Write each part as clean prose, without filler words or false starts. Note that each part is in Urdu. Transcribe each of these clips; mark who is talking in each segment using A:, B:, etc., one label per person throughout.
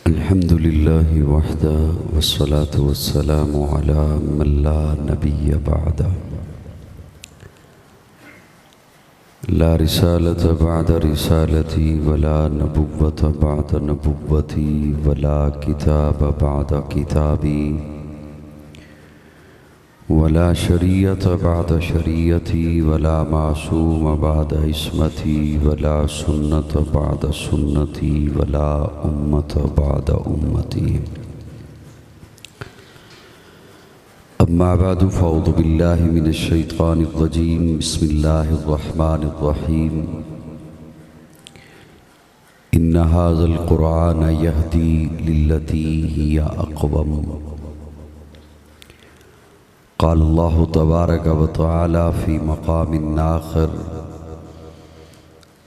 A: الحمد لله وحده والصلاة والسلام على من لا نبي بعده لا رسالة بعد رسالتي ولا نبوة بعد نبوتي ولا كتاب بعد كتابي ولا شريعة بعد شريعتي ولا معصوم بعد عصمتي ولا سنة بعد سنتي ولا أمة بعد أمتي. أما بعد فأعوذ بالله من الشيطان الرجيم. بسم الله الرحمن الرحيم. إن هذا القرآن يهدي للتي هي أقوم. قال الله تبارك وتعالى في مقام آخر: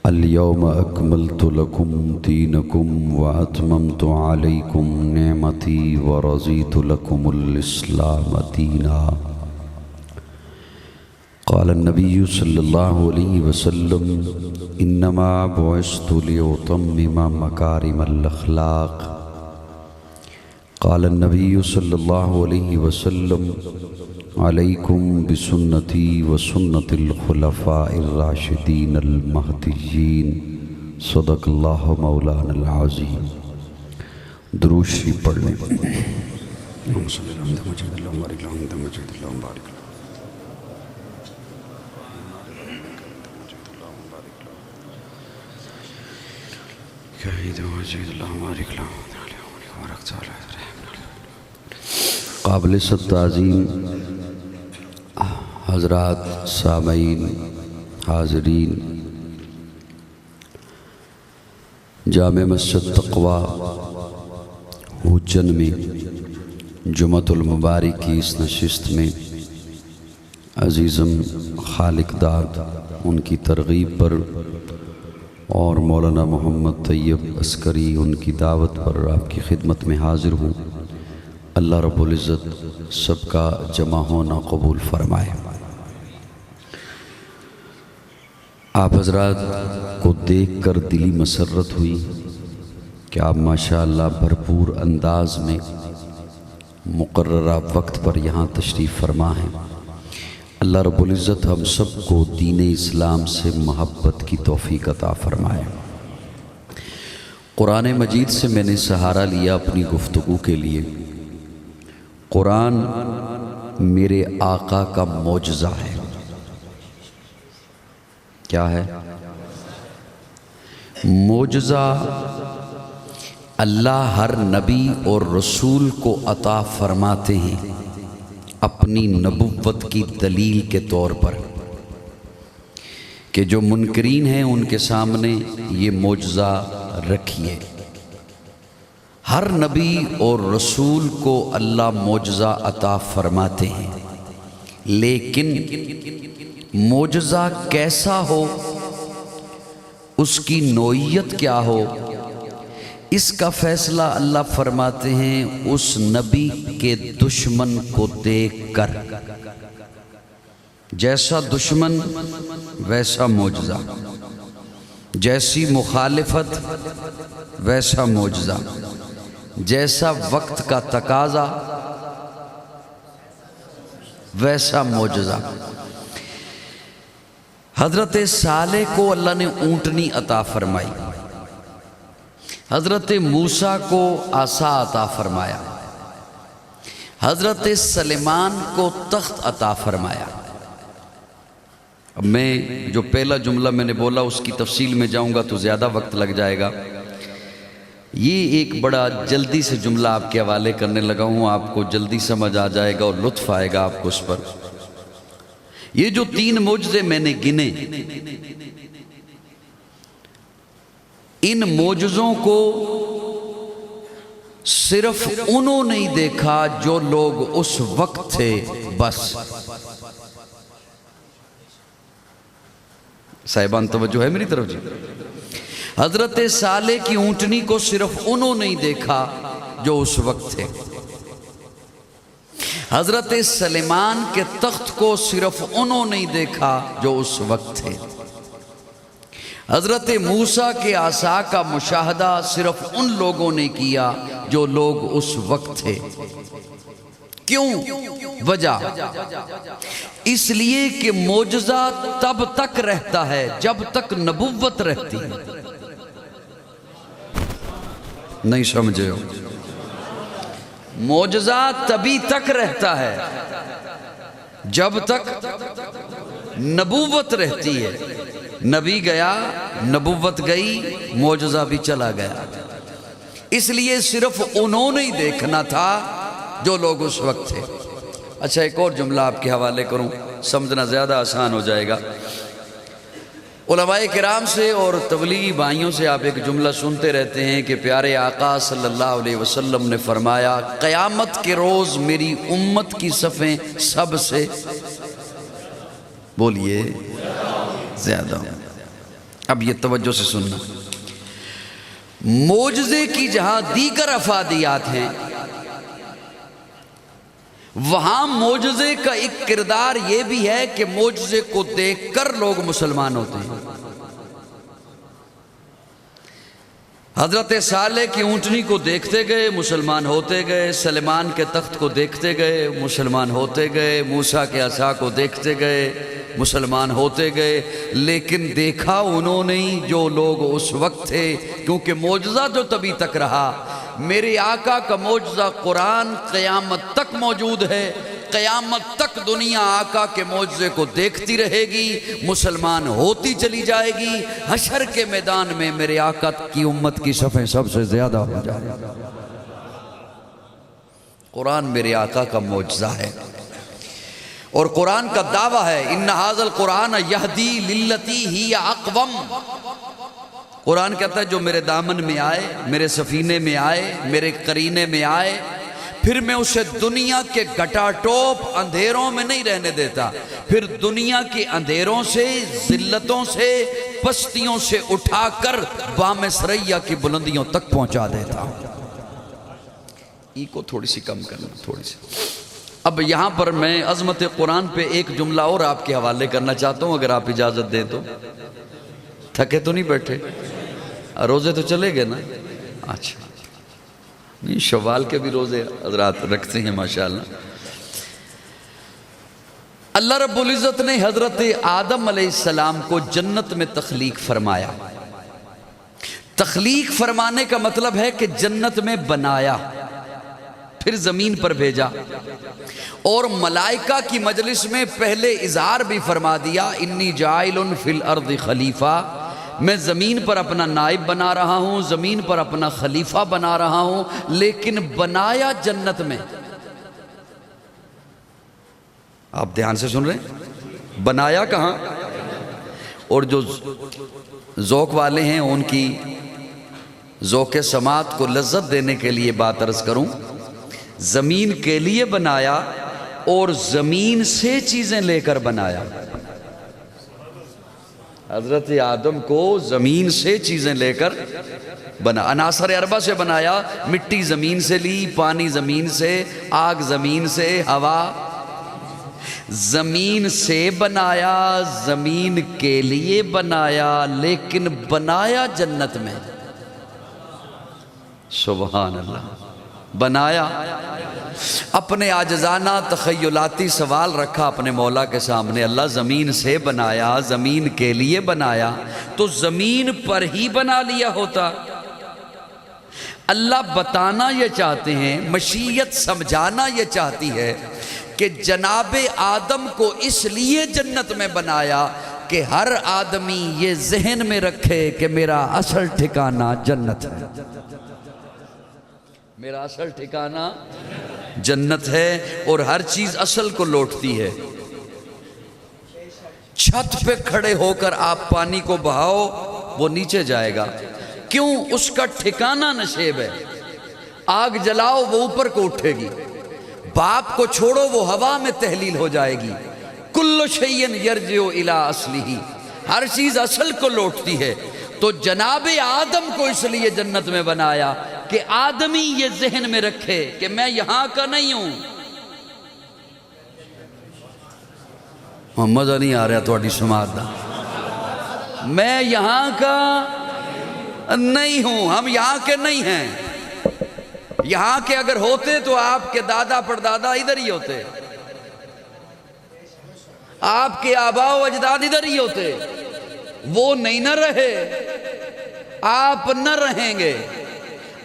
A: اليوم أكملت لكم دينكم وأتممت عليكم نعمتي ورضيت لكم الإسلام دينا. قال النبي صلى الله عليه وسلم: إنما بعثت لأتمم مكارم الأخلاق. قال النبي صلى الله عليه وسلم: عليكم بسنتي وسنة الخلفاء الراشدين المهديين. صدق الله مولانا العظيم. درود شریف پڑھ لیں. قابل تعظیم حضرات، سامعین، حاضرین، جامع مسجد تقویٰ ہوجن میں جمعۃ المبارک کی اس نشست میں عزیزم خالق داد ان کی ترغیب پر اور مولانا محمد طیب عسکری ان کی دعوت پر آپ کی خدمت میں حاضر ہوں. اللہ رب العزت سب کا جمع ہونا قبول فرمائے. آپ حضرات کو دیکھ کر دلی مسرت ہوئی کہ آپ ماشاءاللہ بھرپور انداز میں مقررہ وقت پر یہاں تشریف فرما ہیں. اللہ رب العزت ہم سب کو دین اسلام سے محبت کی توفیق عطا فرمائے. قرآن مجید سے میں نے سہارا لیا اپنی گفتگو کے لیے. قرآن میرے آقا کا معجزہ ہے. کیا ہے؟ معجزہ اللہ ہر نبی اور رسول کو عطا فرماتے ہیں اپنی نبوت کی دلیل کے طور پر، کہ جو منکرین ہیں ان کے سامنے یہ معجزہ رکھیے. ہر نبی اور رسول کو اللہ معجزہ عطا فرماتے ہیں، لیکن معجزہ کیسا ہو، اس کی نوعیت کیا ہو، اس کا فیصلہ اللہ فرماتے ہیں اس نبی کے دشمن کو دیکھ کر. جیسا دشمن ویسا معجزہ، جیسی مخالفت ویسا معجزہ، جیسا وقت کا تقاضا ویسا معجزہ. حضرت صالح کو اللہ نے اونٹنی عطا فرمائی، حضرت موسیٰ کو عصا عطا فرمایا، حضرت سلیمان کو تخت عطا فرمایا. اب میں جو پہلا جملہ میں نے بولا اس کی تفصیل میں جاؤں گا تو زیادہ وقت لگ جائے گا. یہ ایک بڑا جلدی سے جملہ آپ کے حوالے کرنے لگا ہوں، آپ کو جلدی سمجھ آ جائے گا اور لطف آئے گا آپ کو اس پر. یہ جو 3 معجزے میں نے گنے، ان معجزوں کو صرف انہوں نے دیکھا جو لوگ اس وقت تھے. بس صاحبان توجہ ہے میری طرف جی. حضرت صالح کی اونٹنی کو صرف انہوں نے دیکھا جو اس وقت تھے. حضرت سلیمان کے تخت کو صرف انہوں نے دیکھا جو اس وقت تھے. حضرت موسیٰ کے عصا کا مشاہدہ صرف ان لوگوں نے کیا جو لوگ اس وقت تھے. کیوں؟ وجہ اس لیے کہ معجزہ تب تک رہتا ہے جب تک نبوت رہتی ہے. نہیں سمجھے ہو؟ معجزہ تبھی تک رہتا ہے جب تک نبوت رہتی ہے. نبی گیا، نبوت گئی، معجزہ بھی چلا گیا. اس لیے صرف انہوں نے ہی دیکھنا تھا جو لوگ اس وقت تھے. اچھا ایک اور جملہ آپ کے حوالے کروں، سمجھنا زیادہ آسان ہو جائے گا. علماء کرام سے اور تبلیغی بھائیوں سے آپ ایک جملہ سنتے رہتے ہیں کہ پیارے آقا صلی اللہ علیہ وسلم نے فرمایا قیامت کے روز میری امت کی صفیں سب سے بولیے زیادہ. اب یہ توجہ سے سننا، معجزے کی جہاں دیگر افادیات ہیں وہاں معجزے کا ایک کردار یہ بھی ہے کہ معجزے کو دیکھ کر لوگ مسلمان ہوتے ہیں. حضرت صالح کی اونٹنی کو دیکھتے گئے مسلمان ہوتے گئے، سلیمان کے تخت کو دیکھتے گئے مسلمان ہوتے گئے، موسیٰ کے عصا کو دیکھتے گئے مسلمان ہوتے گئے. لیکن دیکھا انہوں نے جو لوگ اس وقت تھے، کیونکہ معجزہ جو تبھی تک رہا. میرے آقا کا معجزہ قرآن قیامت تک موجود ہے. قیامت تک دنیا آقا کے معجزے کو دیکھتی رہے گی، مسلمان ہوتی چلی جائے گی. حشر کے میدان میں میرے آقا کی امت کی صفیں سب سے زیادہ ہو جائے گی. قرآن میرے آقا کا معجزہ ہے اور قرآن کا دعویٰ ہے ان ھذا القرآن یہدی للتی ہی اقوم. قرآن کہتا ہے جو میرے دامن میں آئے، میرے سفینے میں آئے، میرے قرینے میں آئے، پھر میں اسے دنیا کے گٹا ٹوپ اندھیروں میں نہیں رہنے دیتا، پھر دنیا کے اندھیروں سے، ذلتوں سے، پستیوں سے اٹھا کر بام ثریا کی بلندیوں تک پہنچا دیتا ہوں. ای کو تھوڑی سی کم کرنا، تھوڑی سی. اب یہاں پر میں عظمت قرآن پہ ایک جملہ اور آپ کے حوالے کرنا چاہتا ہوں اگر آپ اجازت دیں تو. تھکے تو نہیں بیٹھے؟ روزے تو چلے گئے نا؟ اچھا نہیں، شوال کے بھی روزے حضرات رکھتے ہیں ماشاءاللہ. اللہ رب العزت نے حضرت آدم علیہ السلام کو جنت میں تخلیق فرمایا. تخلیق فرمانے کا مطلب ہے کہ جنت میں بنایا، پھر زمین پر بھیجا، اور ملائکہ کی مجلس میں پہلے اظہار بھی فرما دیا انی جاعل فی الارض خلیفہ، میں زمین پر اپنا نائب بنا رہا ہوں، زمین پر اپنا خلیفہ بنا رہا ہوں. لیکن بنایا جنت میں. آپ دھیان سے سن رہے ہیں؟ بنایا کہاں؟ اور جو ذوق والے ہیں ان کی ذوق سماعت کو لذت دینے کے لیے بات عرض کروں، زمین کے لیے بنایا اور زمین سے چیزیں لے کر بنایا. حضرت آدم کو زمین سے چیزیں لے کر بنا، عناصر اربع سے بنایا. مٹی زمین سے لی، پانی زمین سے، آگ زمین سے، ہوا زمین سے بنایا، زمین کے لیے بنایا، لیکن بنایا جنت میں. سبحان اللہ. بنایا. اپنے عاجزانہ تخیلاتی سوال رکھا اپنے مولا کے سامنے، اللہ زمین سے بنایا، زمین کے لیے بنایا تو زمین پر ہی بنا لیا ہوتا. اللہ بتانا یہ چاہتے ہیں، مشیت سمجھانا یہ چاہتی ہے کہ جناب آدم کو اس لیے جنت میں بنایا کہ ہر آدمی یہ ذہن میں رکھے کہ میرا اصل ٹھکانہ جنت ہے. میرا اصل ٹھکانہ جنت ہے اور ہر چیز اصل کو لوٹتی ہے. چھت پہ کھڑے ہو کر آپ پانی کو بہاؤ وہ نیچے جائے گا، کیوں؟ اس کا ٹھکانہ نشیب ہے. آگ جلاؤ وہ اوپر کو اٹھے گی، باپ کو چھوڑو وہ ہوا میں تحلیل ہو جائے گی. کل شیء یرجع الی اصلہ، ہر چیز اصل کو لوٹتی ہے. تو جناب آدم کو اس لیے جنت میں بنایا کہ آدمی یہ ذہن میں رکھے کہ میں یہاں کا نہیں ہوں، مزہ نہیں آ رہا تھوڑی سماعت دا۔ میں یہاں کا نہیں ہوں، ہم یہاں کے نہیں ہیں۔ یہاں کے اگر ہوتے تو آپ کے دادا پردادا ادھر ہی ہوتے، آپ کے آباء و اجداد ادھر ہی ہوتے۔ وہ نہیں نہ رہے، آپ نہ رہیں گے،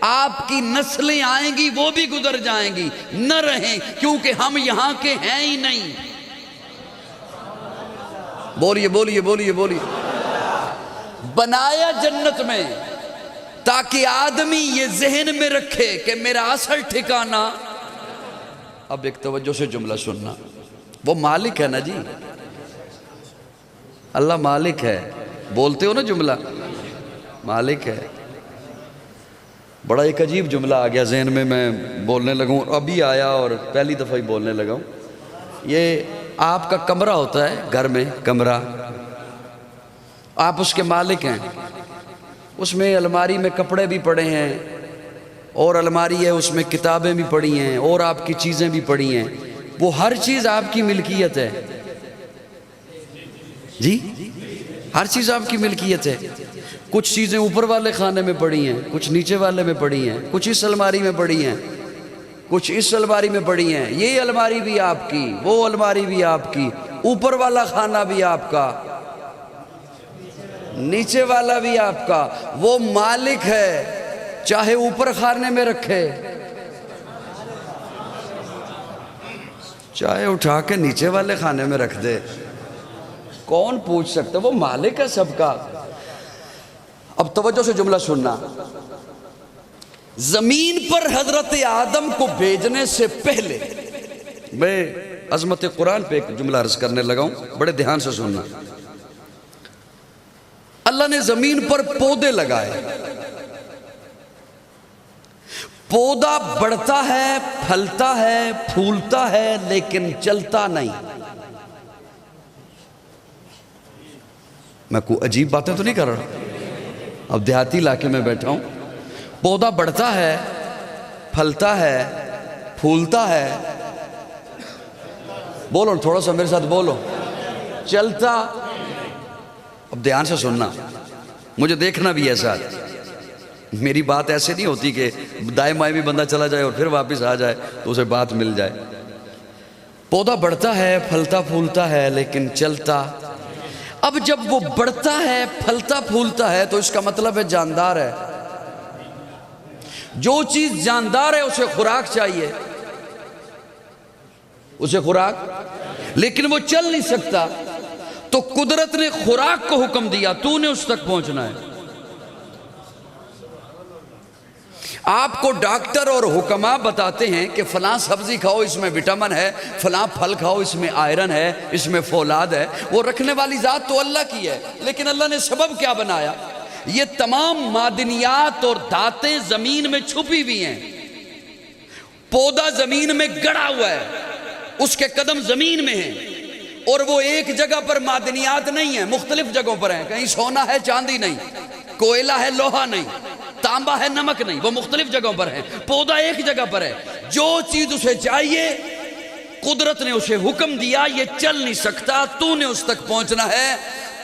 A: آپ کی نسلیں آئیں گی وہ بھی گزر جائیں گی، نہ رہیں، کیونکہ ہم یہاں کے ہیں ہی نہیں۔ بولیے بولیے بولیے بولیے۔ بنایا جنت میں تاکہ آدمی یہ ذہن میں رکھے کہ میرا اصل ٹھکانہ۔ اب ایک توجہ سے جملہ سننا، وہ مالک ہے نا جی، اللہ مالک ہے، بولتے ہو نا جملہ، مالک ہے۔ بڑا ایک عجیب جملہ آ گیا ذہن میں بولنے لگا ہوں، ابھی آیا اور پہلی دفعہ ہی بولنے لگا ہوں۔ یہ آپ کا کمرہ ہوتا ہے گھر میں، کمرہ، آپ اس کے مالک ہیں، اس میں الماری میں کپڑے بھی پڑے ہیں، اور الماری ہے اس میں کتابیں بھی پڑی ہیں، اور آپ کی چیزیں بھی پڑی ہیں، وہ ہر چیز آپ کی ملکیت ہے جی، ہر چیز آپ کی ملکیت ہے۔ کچھ چیزیں اوپر والے خانے میں پڑی ہیں، کچھ نیچے والے میں پڑی ہیں، کچھ اس الماری میں پڑی ہیں، کچھ اس الماری میں پڑی ہیں۔ یہ الماری بھی آپ کی، وہ الماری بھی آپ کی، اوپر والا خانہ بھی آپ کا، نیچے والا بھی آپ کا۔ وہ مالک ہے، چاہے اوپر خانے میں رکھے، چاہے اٹھا کے نیچے والے خانے میں رکھ دے، کون پوچھ سکتا؟ وہ مالک ہے سب کا۔ اب توجہ سے جملہ سننا، زمین پر حضرت آدم کو بھیجنے سے پہلے، میں عظمت قرآن پہ ایک جملہ عرض کرنے لگا ہوں، بڑے دھیان سے سننا۔ اللہ نے زمین پر پودے لگائے، پودا بڑھتا ہے، پھلتا ہے، پھولتا ہے، لیکن چلتا نہیں۔ میں کوئی عجیب باتیں تو نہیں کر رہا، اب دیہاتی علاقے میں بیٹھا ہوں۔ پودا بڑھتا ہے، پھلتا ہے، پھولتا ہے، بولو تھوڑا سا میرے ساتھ بولو، چلتا۔ اب دھیان سے سننا، مجھے دیکھنا بھی ہے ساتھ، میری بات ایسے نہیں ہوتی کہ دائیں بائیں بھی بندہ چلا جائے اور پھر واپس آ جائے تو اسے بات مل جائے۔ پودا بڑھتا ہے، پھلتا پھولتا ہے، لیکن چلتا۔ اب جب وہ بڑھتا ہے، پھلتا پھولتا ہے، تو اس کا مطلب ہے جاندار ہے۔ جو چیز جاندار ہے اسے خوراک چاہیے، اسے خوراک، لیکن وہ چل نہیں سکتا، تو قدرت نے خوراک کو حکم دیا، تو نے اس تک پہنچنا ہے۔ آپ کو ڈاکٹر اور حکماء بتاتے ہیں کہ فلاں سبزی کھاؤ، اس میں وٹامن ہے، فلاں پھل کھاؤ، اس میں آئرن ہے، اس میں فولاد ہے۔ وہ رکھنے والی ذات تو اللہ کی ہے، لیکن اللہ نے سبب کیا بنایا؟ یہ تمام معدنیات اور دھاتیں زمین میں چھپی ہوئی ہیں۔ پودا زمین میں گڑا ہوا ہے، اس کے قدم زمین میں ہیں، اور وہ ایک جگہ پر معدنیات نہیں ہیں، مختلف جگہوں پر ہیں۔ کہیں سونا ہے چاندی نہیں، کوئلہ ہے لوہا نہیں، تانبا ہے نمک نہیں، وہ مختلف جگہوں پر ہے۔ پودا ایک جگہ پر ہے، جو چیز اسے چاہیے قدرت نے اسے حکم دیا، یہ چل نہیں سکتا، تو نے اس تک پہنچنا ہے۔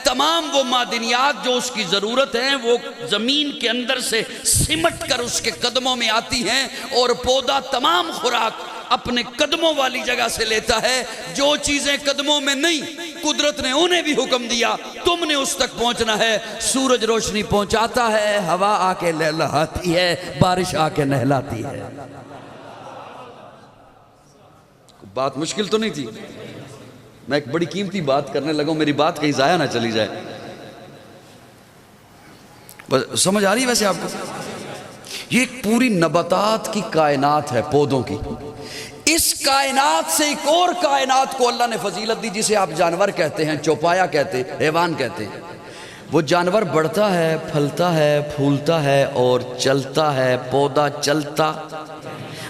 A: تمام وہ معدنیات جو اس کی ضرورت ہیں وہ زمین کے اندر سے سمٹ کر اس کے قدموں میں آتی ہیں، اور پودا تمام خوراک اپنے قدموں والی جگہ سے لیتا ہے۔ جو چیزیں قدموں میں نہیں، قدرت نے انہیں بھی حکم دیا، تم نے اس تک پہنچنا ہے۔ سورج روشنی پہنچاتا ہے، ہوا آ کے لہلاتی ہے، بارش آ کے نہلاتی ہے۔ بات مشکل تو نہیں تھی، میں ایک بڑی قیمتی بات کرنے لگا ہوں، میری بات کہیں ضائع نہ چلی جائے۔ سمجھ آ رہی ہے ویسے آپ کو؟ یہ ایک پوری نباتات کی کائنات ہے، پودوں کی۔ اس کائنات سے ایک اور کائنات کو اللہ نے فضیلت دی، جسے آپ جانور کہتے ہیں، چوپایا کہتے ہیں، حیوان کہتے ہیں۔ وہ جانور بڑھتا ہے، پھلتا ہے، پھولتا ہے اور چلتا ہے، پودا چلتا۔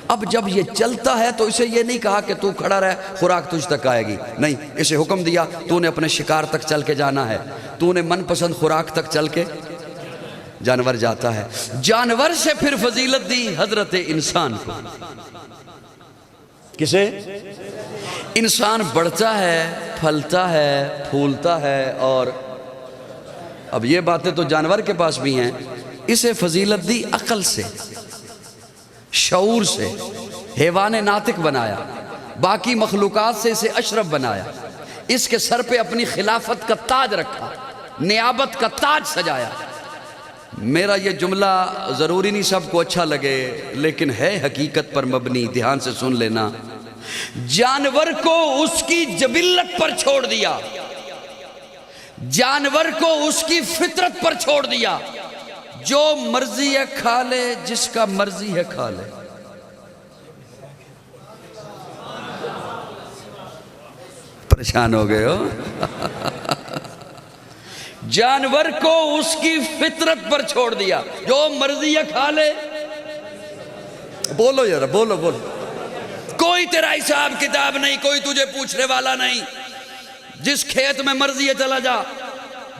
A: اب جب یہ چلتا ہے تو اسے یہ نہیں کہا کہ تو کھڑا رہ، خوراک تجھ تک آئے گی، نہیں، اسے حکم دیا تو نے اپنے شکار تک چل کے جانا ہے، تو نے من پسند خوراک تک چل کے۔ جانور جاتا ہے، جانور سے پھر فضیلت دی حضرت انسان کو۔ کسے؟ انسان بڑھتا ہے، پھلتا ہے، پھولتا ہے، اور اب یہ باتیں تو جانور کے پاس بھی ہیں. اسے فضیلت دی عقل سے، شعور سے. حیوان ناطق بنایا، باقی مخلوقات سے اسے اشرف بنایا. اس کے سر پہ اپنی خلافت کا تاج رکھا، نیابت کا تاج سجایا. میرا یہ جملہ ضروری نہیں سب کو اچھا لگے، لیکن ہے حقیقت پر مبنی. دھیان سے سن لینا. جانور کو اس کی جبلت پر چھوڑ دیا، جانور کو اس کی فطرت پر چھوڑ دیا. جو مرضی ہے کھا لے، جس کا مرضی ہے کھا لے. پریشان ہو گئے ہو؟ جانور کو اس کی فطرت پر چھوڑ دیا، جو مرضی ہے کھا لے. بولو یار، بولو بولو. کوئی تیرا حساب کتاب نہیں، کوئی تجھے پوچھنے والا نہیں. جس کھیت میں مرضی ہے چلا جا،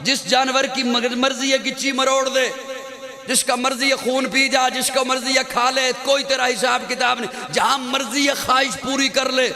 A: جس جانور کی مرضی ہے گچی مروڑ دے، جس کا مرضی ہے خون پی جا، جس کا مرضی ہے کھا لے. کوئی تیرا حساب کتاب نہیں. جہاں مرضی ہے خواہش پوری کر لے.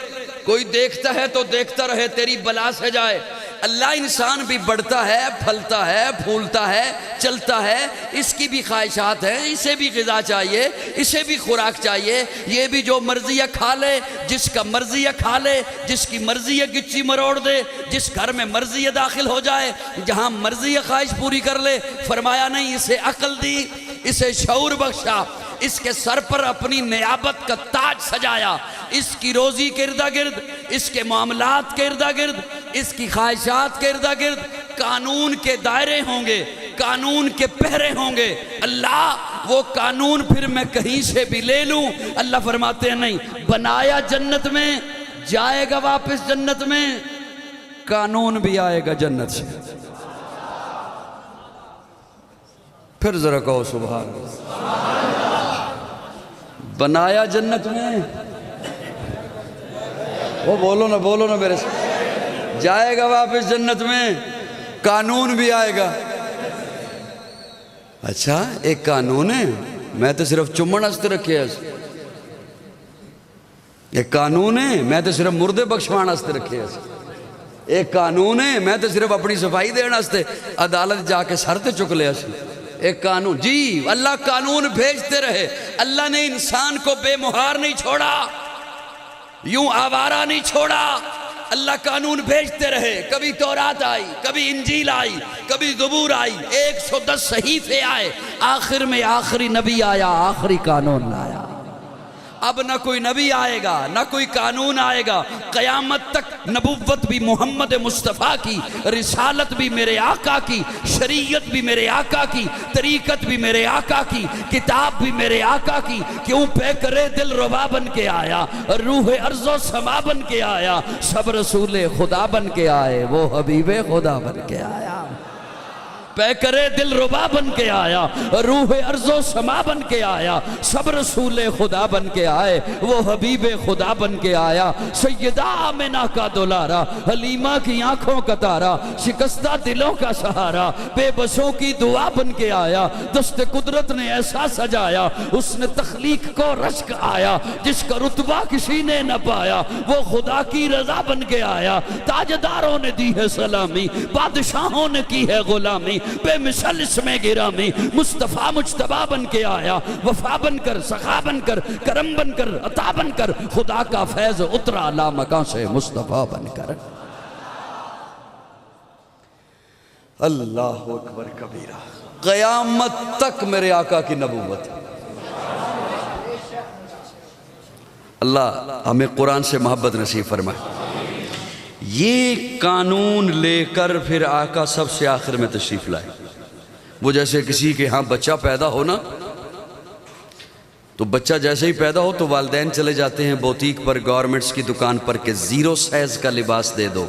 A: کوئی دیکھتا ہے تو دیکھتا رہے، تیری بلا سے جائے. اللہ انسان بھی بڑھتا ہے، پھلتا ہے، پھولتا ہے، چلتا ہے. اس کی بھی خواہشات ہیں، اسے بھی غذا چاہیے، اسے بھی خوراک چاہیے. یہ بھی جو مرضی ہے کھا لے، جس کا مرضی ہے کھا لے، جس کی مرضی ہے گچی مروڑ دے، جس گھر میں مرضی ہے داخل ہو جائے، جہاں مرضی ہے خواہش پوری کر لے. فرمایا نہیں، اسے عقل دی، اسے شعور بخشا، اس کے سر پر اپنی نیابت کا تاج سجایا. اس کی روزی کے ارد گرد، اس کے معاملات کے ارد گرد، اس کی خواہشات کے ارد گرد قانون کے دائرے ہوں گے، قانون کے پہرے ہوں گے. اللہ وہ قانون پھر میں کہیں سے بھی لے لوں. اللہ فرماتے ہیں نہیں، بنایا جنت میں، جائے گا واپس جنت میں، قانون بھی آئے گا جنت سے. پھر ذرا کہو سبحان اللہ. بنایا جنت میں، وہ بولو نا میرے سے. جائے گا واپس جنت میں، قانون بھی آئے گا. اچھا ایک قانون ہے، میں تو صرف چمن ہستے رکھے. ایک قانون ہے، میں تو صرف مردے بخشوان ہستے رکھے. ایک قانون ہے، میں تو صرف اپنی صفائی دینا ہستے عدالت جا کے سر تے چک لیا. ایک قانون. جی اللہ قانون بھیجتے رہے. اللہ نے انسان کو بے مہار نہیں چھوڑا، یوں آوارہ نہیں چھوڑا. اللہ قانون بھیجتے رہے. کبھی تورات آئی، کبھی انجیل آئی، کبھی زبور آئی، 110 صحیفے آئے. آخر میں آخری نبی آیا، آخری قانون لایا. اب نہ کوئی نبی آئے گا، نہ کوئی قانون آئے گا. قیامت تک نبوت بھی محمد مصطفیٰ کی، رسالت بھی میرے آقا کی، شریعت بھی میرے آقا کی، طریقت بھی میرے آقا کی، کتاب بھی میرے آقا کی. کیوں پہ کرے دل ربا بن کے آیا، روح ارض و سما بن کے آیا، سب رسول خدا بن کے آئے، وہ حبیب خدا بن کے آیا. پہ کرے دل ربا بن کے آیا، روح ارض و سما بن کے آیا، سب رسول خدا بن کے آئے، وہ حبیب خدا بن کے آیا. سیدہ آمنہ کا دولارا، حلیمہ کی آنکھوں کا تارا، شکستہ دلوں کا سہارا، بے بسوں کی دعا بن کے آیا. دست قدرت نے ایسا سجایا، اس نے تخلیق کو رشک آیا. جس کا رتبہ کسی نے نہ پایا، وہ خدا کی رضا بن کے آیا. تاجداروں نے دی ہے سلامی، بادشاہوں نے کی ہے غلامی، بے مثل اس میں گرامی. مصطفیٰ مجتبیٰ بن کے آیا، وفا بن کر، سخا بن کر، کرم بن کر، عطا بن کر. خدا کا فیض اترا لامکاں سے مصطفیٰ بن کر. اللہ اکبر کبیرہ. قیامت تک میرے آقا کی نبوت. اللہ ہمیں قرآن سے محبت نصیب فرمائے. یہ قانون لے کر پھر آقا سب سے آخر میں تشریف لائے. وہ جیسے کسی کے ہاں بچہ پیدا ہو نا، تو بچہ جیسے ہی پیدا ہو تو والدین چلے جاتے ہیں بوتیک پر، گورنمنٹس کی دکان پر کہ 0 سائز کا لباس دے دو.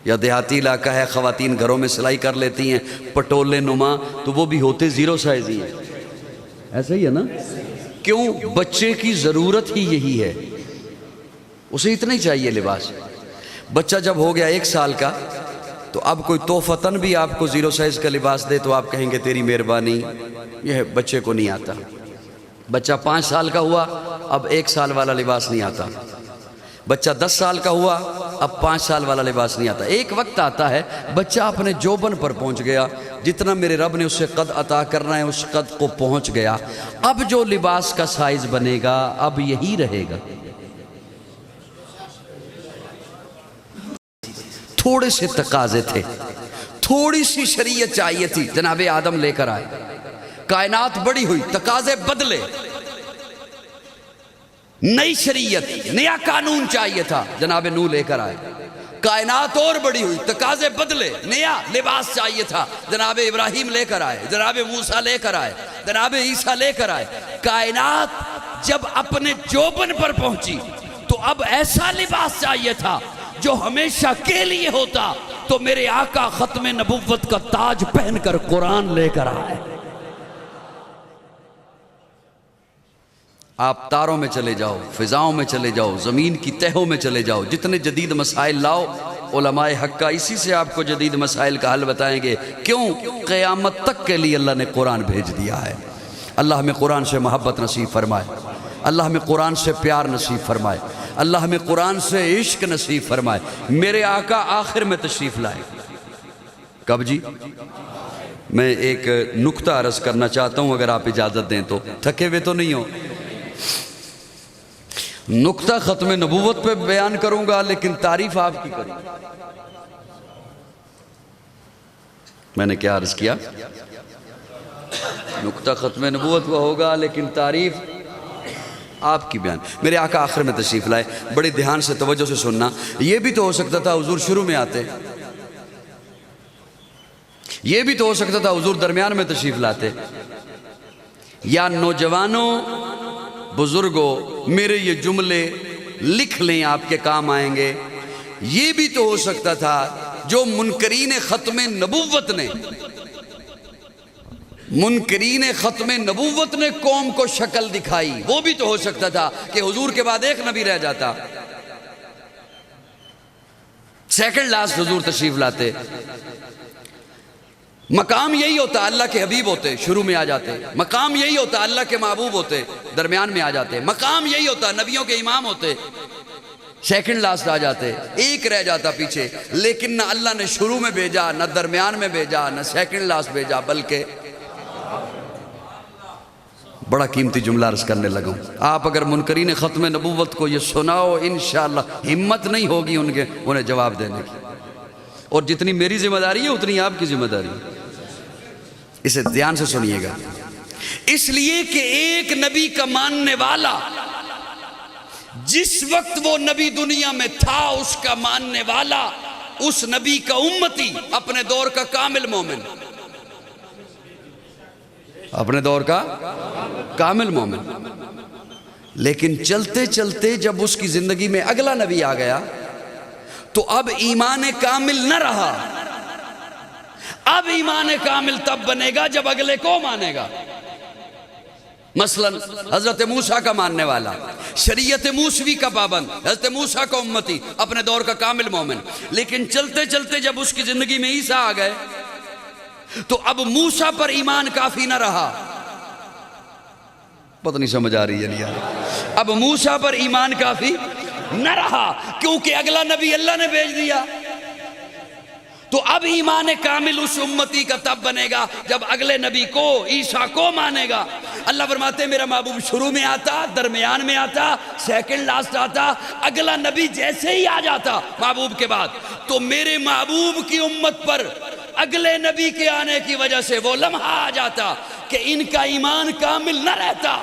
A: یا دیہاتی علاقہ ہے، خواتین گھروں میں سلائی کر لیتی ہیں پٹولے نما، تو وہ بھی ہوتے 0 سائز ہی ہیں. ایسا ہی ہے نا؟ کیوں؟ بچے کی ضرورت ہی یہی ہے، اسے اتنا ہی چاہیے لباس. بچہ جب ہو گیا 1 سال کا تو اب کوئی تحفتاً بھی آپ کو 0 سائز کا لباس دے تو آپ کہیں گے تیری مہربانی. یہ بچے کو نہیں آتا. بچہ 5 سال کا ہوا، اب 1 سال والا لباس نہیں آتا. بچہ 10 سال کا ہوا، اب 5 سال والا لباس نہیں آتا۔ ایک وقت آتا ہے بچہ اپنے جوبن پر پہنچ گیا، جتنا میرے رب نے اسے قد عطا کرنا ہے اس قد کو پہنچ گیا، اب جو لباس کا سائز بنے گا اب یہی رہے گا۔ تھوڑے سے تقاضے تھے، تھوڑی سی شریعت چاہیے تھی، جناب آدم لے کر آئے، کائنات بڑی ہوئی، تقاضے بدلے، نئی شریعت، نیا قانون چاہیے تھا، جناب نوح لے کر آئے، کائنات اور بڑی ہوئی، تقاضے بدلے، نیا لباس چاہیے تھا، جناب ابراہیم لے کر آئے، جناب موسیٰ لے کر آئے، جناب عیسیٰ لے کر آئے۔ کائنات جب اپنے جوبن پر پہنچی تو اب ایسا لباس چاہیے تھا جو ہمیشہ کے لیے ہوتا، تو میرے آقا ختم نبوت کا تاج پہن کر قرآن لے کر آئے۔ آپ تاروں میں چلے جاؤ، فضاؤں میں چلے جاؤ، زمین کی تہوں میں چلے جاؤ، جتنے جدید مسائل لاؤ، علماء حق کا اسی سے آپ کو جدید مسائل کا حل بتائیں گے۔ کیوں؟ قیامت تک کے لیے اللہ نے قرآن بھیج دیا ہے۔ اللہ ہمیں قرآن سے محبت نصیب فرمائے، اللہ ہمیں قرآن سے پیار نصیب فرمائے، اللہ ہمیں قرآن سے عشق نصیب فرمائے۔ میرے آقا آخر میں تشریف لائے، کب جی؟ میں ایک نکتہ عرض کرنا چاہتا ہوں اگر آپ اجازت دیں تو، تھکے ہوئے تو نہیں ہو؟ نکتہ ختم نبوت پہ بیان کروں گا لیکن تعریف آپ کی کروں گا۔ میں نے کیا عرض کیا؟ نکتہ ختم نبوت پہ ہوگا لیکن تعریف آپ کی بیان۔ میرے آقا آخر میں تشریف لائے، بڑے دھیان سے توجہ سے سننا۔ یہ بھی تو ہو سکتا تھا حضور شروع میں آتے، یہ بھی تو ہو سکتا تھا حضور درمیان میں تشریف لاتے، یا نوجوانوں بزرگوں میرے یہ جملے لکھ لیں، آپ کے کام آئیں گے۔ یہ بھی تو ہو سکتا تھا جو منکرین ختم نبوت نے، منکرین ختم نبوت نے قوم کو شکل دکھائی، وہ بھی تو ہو سکتا تھا کہ حضور کے بعد ایک نبی رہ جاتا، سیکنڈ لاسٹ حضور تشریف لاتے۔ مقام یہی ہوتا اللہ کے حبیب ہوتے، شروع میں آ جاتے۔ مقام یہی ہوتا اللہ کے محبوب ہوتے، درمیان میں آ جاتے۔ مقام یہی ہوتا نبیوں کے امام ہوتے، سیکنڈ لاسٹ آ جاتے، ایک رہ جاتا پیچھے۔ لیکن نہ اللہ نے شروع میں بھیجا، نہ درمیان میں بھیجا، نہ سیکنڈ لاسٹ بھیجا، بلکہ بڑا قیمتی جملہ عرض کرنے لگا ہوں۔ آپ اگر منکرین ختم نبوت کو یہ سناؤ، انشاءاللہ ہمت نہیں ہوگی انہیں جواب دینے کی، اور جتنی میری ذمہ داری ہے اتنی آپ کی ذمہ داری ہے۔ اسے دھیان سے سنیے گا، اس لیے کہ ایک نبی کا ماننے والا جس وقت وہ نبی دنیا میں تھا، اس کا ماننے والا، اس نبی کا امتی، اپنے دور کا کامل مومن، اپنے دور کا کامل مومن۔ لیکن چلتے چلتے جب اس کی زندگی میں اگلا نبی آ گیا تو اب ایمان کامل نہ رہا۔ اب ایمان کامل تب بنے گا جب اگلے کو مانے گا۔ مثلا حضرت موسیٰ کا ماننے والا، شریعت موسوی کا پابند، حضرت موسیٰ کا امتی، اپنے دور کا کامل مومن۔ لیکن چلتے چلتے جب اس کی زندگی میں عیسیٰ آ گئے تو اب موسیٰ پر ایمان کافی نہ رہا۔ پتہ نہیں سمجھ آ رہی ہے نہیں؟ اب موسیٰ پر ایمان کافی نہ رہا کیونکہ اگلا نبی اللہ نے بھیج دیا۔ تو اب ایمان کامل اس امتی کا تب بنے گا جب اگلے نبی کو، عیسیٰ کو مانے گا۔ اللہ فرماتے ہیں میرا محبوب شروع میں آتا، درمیان میں آتا، سیکنڈ لاسٹ آتا، اگلا نبی جیسے ہی آ جاتا محبوب کے بعد تو میرے محبوب کی امت پر اگلے نبی کے آنے کی وجہ سے وہ لمحہ آ جاتا کہ ان کا ایمان کامل نہ رہتا۔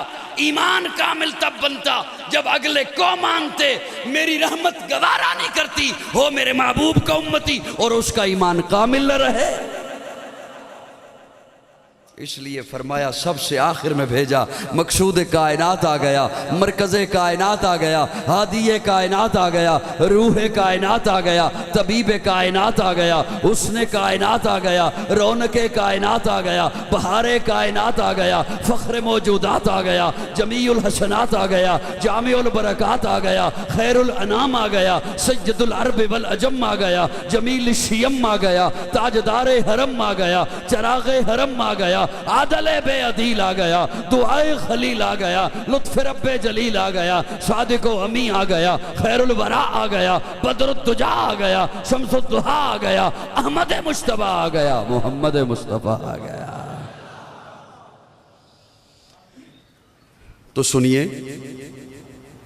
A: ایمان کامل تب بنتا جب اگلے کو مانتے، میری رحمت گوارا نہیں کرتی ہو میرے محبوب کا امتی اور اس کا ایمان کامل نہ رہے۔ اس لیے فرمایا سب سے آخر میں بھیجا، مقصود کائنات آ گیا، مرکز کائنات آ گیا، ہادی کائنات آ گیا، روح کائنات آ گیا، طبیب کائنات آ گیا، حسن کائنات آ گیا، رونق کائنات آ گیا، بہار کائنات آ گیا، فخر موجودات آ گیا، جمیع الحسنات آ گیا، جامع البرکات آ گیا، خیر الانام آ گیا، سید العرب والعجم آ گیا، جمیل الشیم آ گیا، تاجدار حرم آ گیا، چراغ حرم آ گیا، گیا، عادل بے عدیل آ گیا، دعائے خلیل آ گیا، لطف رب جلیل آ گیا، صادق و امی آ گیا، خیر الورا آ گیا، بدر الدجا آ گیا، شمس الضحا آ گیا، احمد مصطفیٰ آ گیا، محمد مصطفیٰ آ گیا۔ تو سنیے،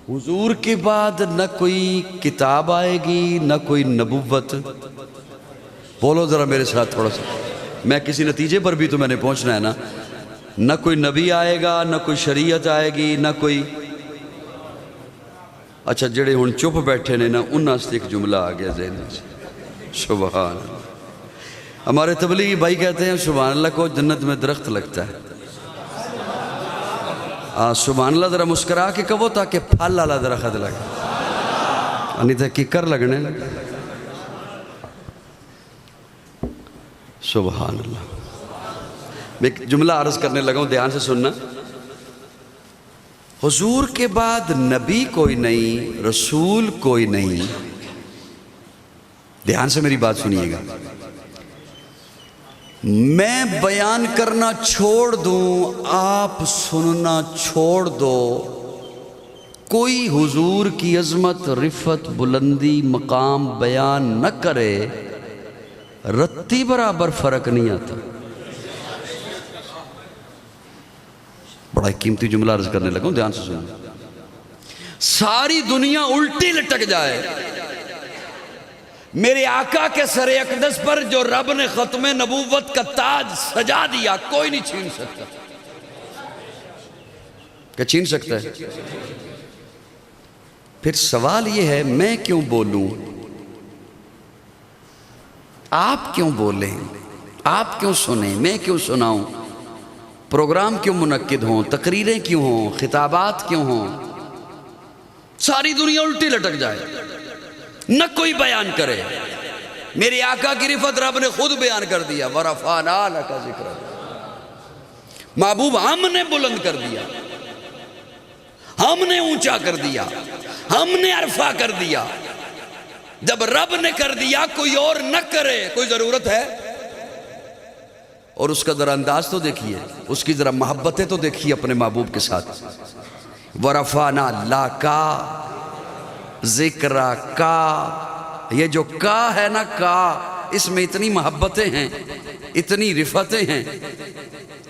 A: حضور کے بعد نہ کوئی کتاب آئے گی نہ کوئی نبوت۔ بولو ذرا میرے ساتھ تھوڑا سا، میں کسی نتیجے پر بھی تو میں نے پہنچنا ہے نا۔ نہ کوئی نبی آئے گا، نہ کوئی شریعت آئے گی، نہ کوئی، اچھا جڑے ہن چپ بیٹھے نے نا انہاں سے ایک جملہ آ گیا ذہن میں سے، سبحان اللہ۔ ہمارے تبلیغی بھائی کہتے ہیں سبحان اللہ کو جنت میں درخت لگتا ہے۔ سبحان اللہ ذرا مسکرا کے کہو تاکہ پھل والا درخت لگے، نہیں تو ککر لگنے۔ سبحان اللہ۔ میں ایک جملہ عرض کرنے لگا ہوں، دھیان سے سننا۔ حضور کے بعد نبی کوئی نہیں، رسول کوئی نہیں، دھیان سے میری بات سنیے گا۔ میں بیان کرنا چھوڑ دوں، آپ سننا چھوڑ دو، کوئی حضور کی عظمت، رفت، بلندی، مقام بیان نہ کرے، رتی برابر فرق نہیں آتا۔ بڑا قیمتی جملہ عرض کرنے لگا ہوں، دھیان سے سنیں۔ ساری دنیا الٹی لٹک جائے، میرے آقا کے سر اقدس پر جو رب نے ختم نبوت کا تاج سجا دیا، کوئی نہیں چھین سکتا۔ کیا چھین سکتا ہے؟ پھر سوال یہ ہے میں کیوں بولوں، آپ کیوں بولیں، آپ کیوں سنیں، میں کیوں سناؤں، پروگرام کیوں منعقد ہوں، تقریریں کیوں ہوں، خطابات کیوں ہوں؟ ساری دنیا الٹی لٹک جائے، نہ کوئی بیان کرے، میرے آقا کی رفت رب نے خود بیان کر دیا، وَرَفَعْنَا لَكَ ذِكْرَكَ، محبوب ہم نے بلند کر دیا، ہم نے اونچا کر دیا، ہم نے عرفہ کر دیا۔ جب رب نے کر دیا کوئی اور نہ کرے، کوئی ضرورت ہے؟ اور اس کا ذرا انداز تو دیکھیے، اس کی ذرا محبتیں تو دیکھیے اپنے محبوب کے ساتھ۔ وَرَفَعْنَا لَكَ ذِكْرَكَ، یہ جو کا ہے نا، کا، اس میں اتنی محبتیں ہیں، اتنی رفتیں ہیں،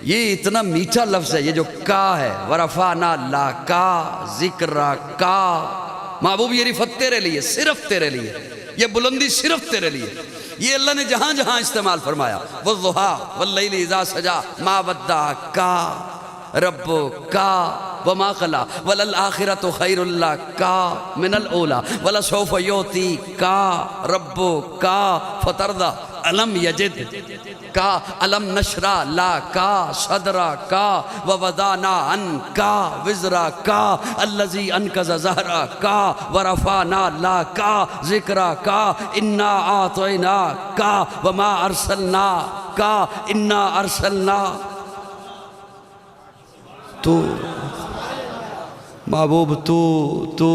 A: یہ اتنا میٹھا لفظ ہے، یہ جو کا ہے، وَرَفَعْنَا لَكَ ذِكْرَكَ، محبوب یہ رفت تیرے لیے، صرف تیرے لیے، یہ بلندی صرف تیرے لیے۔ یہ اللہ نے جہاں جہاں استعمال فرمایا، وَالضُّحَىٰ وَاللَّيْلِ إِذَا سَجَىٰ مَا وَدَّعَكَ رَبُّكَ وَمَا قَلَىٰ وَلَلْآخِرَةُ خَيْرٌ لَكَ مِنَ الْأُولَىٰ وَلَسَوْفَ يُعْطِيكَ رَبُّكَ فَتَرْضَىٰ أَلَمْ يَجِدْكَ أَلَمْ نَشْرَحْ لَكَ صَدْرَكَ وَوَضَعْنَا عَنكَ وِزْرَكَ الَّذِي أَنقَضَ ظَهْرَكَ وَرَفَعْنَا لَكَ ذِكْرَكَ إِنَّا أَعْطَيْنَاكَ وَمَا أَرْسَلْنَاكَ إِنَّا أَرْسَلْنَا۔ تو محبوب تو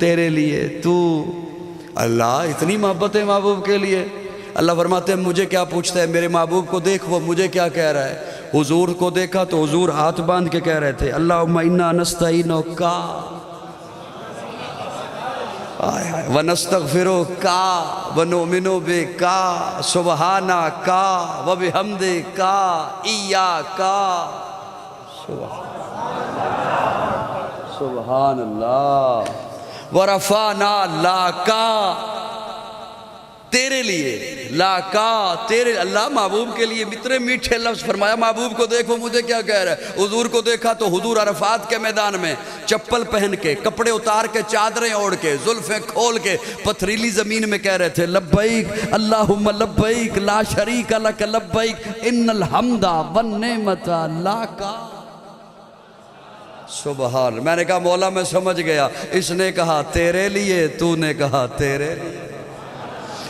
A: تیرے لیے، تو اللہ اتنی محبت ہے محبوب کے لیے۔ اللہ فرماتے ہیں مجھے کیا پوچھتا ہے، میرے محبوب کو دیکھ وہ مجھے کیا کہہ رہا ہے۔ حضور کو دیکھا تو حضور ہاتھ باندھ کے کہہ رہے تھے اللہم انا نستعینک وَنَسْتَغْفِرُكَ وَنُؤْمِنُ بِكَ سُبْحَانَكَ وَبِحَمْدِكَ إِيَّاكَ۔ سبحان اللہ۔ وَرَفَعْنَا لَكَ، تیرے لیے، لاکا تیرے، اللہ محبوب کے لیے اتنے میٹھے لفظ فرمایا۔ محبوب کو دیکھو مجھے کیا کہہ رہا ہے۔ حضور کو دیکھا تو حضور عرفات کے میدان میں چپل پہن کے، کپڑے اتار کے، چادریں اوڑھ کے، زلفیں کھول کے، پتھریلی زمین میں کہہ رہے تھے لبیک اللہم لبیک لا شریک لک لبیک ان الحمد والنعمت لک۔ سبحان۔ میں نے کہا مولا میں سمجھ گیا، اس نے کہا تیرے لیے، تو نے کہا تیرے لیے۔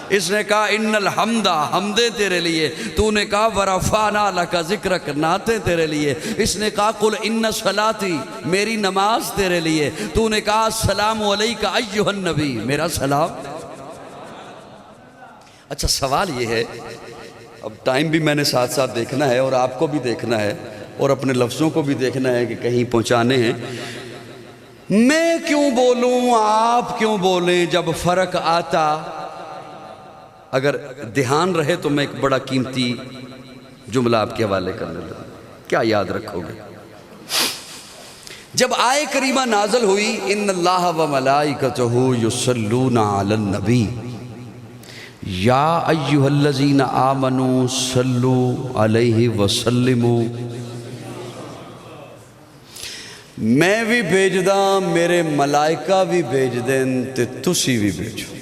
A: اس نے کہا ان الحمد، حمدیں تیرے لیے، تو نے کہا ورفعنا لک ذکرک، نعتیں تیرے لیے۔ اس نے کہا قل ان صلاتی، میری نماز تیرے لیے، تو نے کہا السلام علیک ایھا النبی، میرا سلام۔ اچھا سوال یہ ہے اب ٹائم بھی میں نے ساتھ ساتھ دیکھنا ہے اور آپ کو بھی دیکھنا ہے اور اپنے لفظوں کو بھی دیکھنا ہے کہ کہیں پہنچانے ہیں. میں کیوں بولوں آپ کیوں بولیں جب فرق آتا. اگر دھیان رہے تو میں ایک بڑا قیمتی جملہ آپ کے حوالے کرنے لگا. کیا یاد رکھو گے؟ جب آیے کریمہ نازل ہوئی ان اللہ و ملائکتہ یصلون علی النبی یا ایہا الذین آمنوا صلوا علیہ وسلموا، میں بھی بھیجدا میرے ملائکہ بھی بھیج دیں تے تسی بھی بھیجو.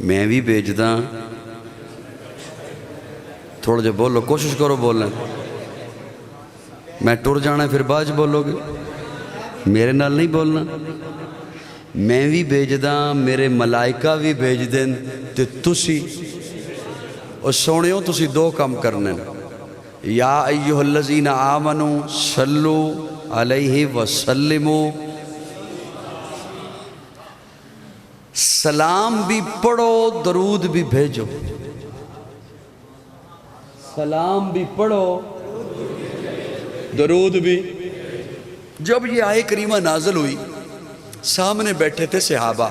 A: میں بھی بھیجدا، تھوڑا جا بولو، کوشش کرو بولیں. میں ٹر جانا ہے پھر بعد بولو گے، میرے نال نہیں بولنا. میں بھی بھیجدا میرے ملائکہ بھی بھیج دیں تے تسی، اور سونیو تسی دو کام کرنے ہیں. یا ایہا الذین آمنوا صلوا علیہ وسلموا، سلام بھی پڑھو درود بھی بھیجو. سلام بھی پڑھو درود بھی. جب یہ آیے کریمہ نازل ہوئی سامنے بیٹھے تھے صحابہ.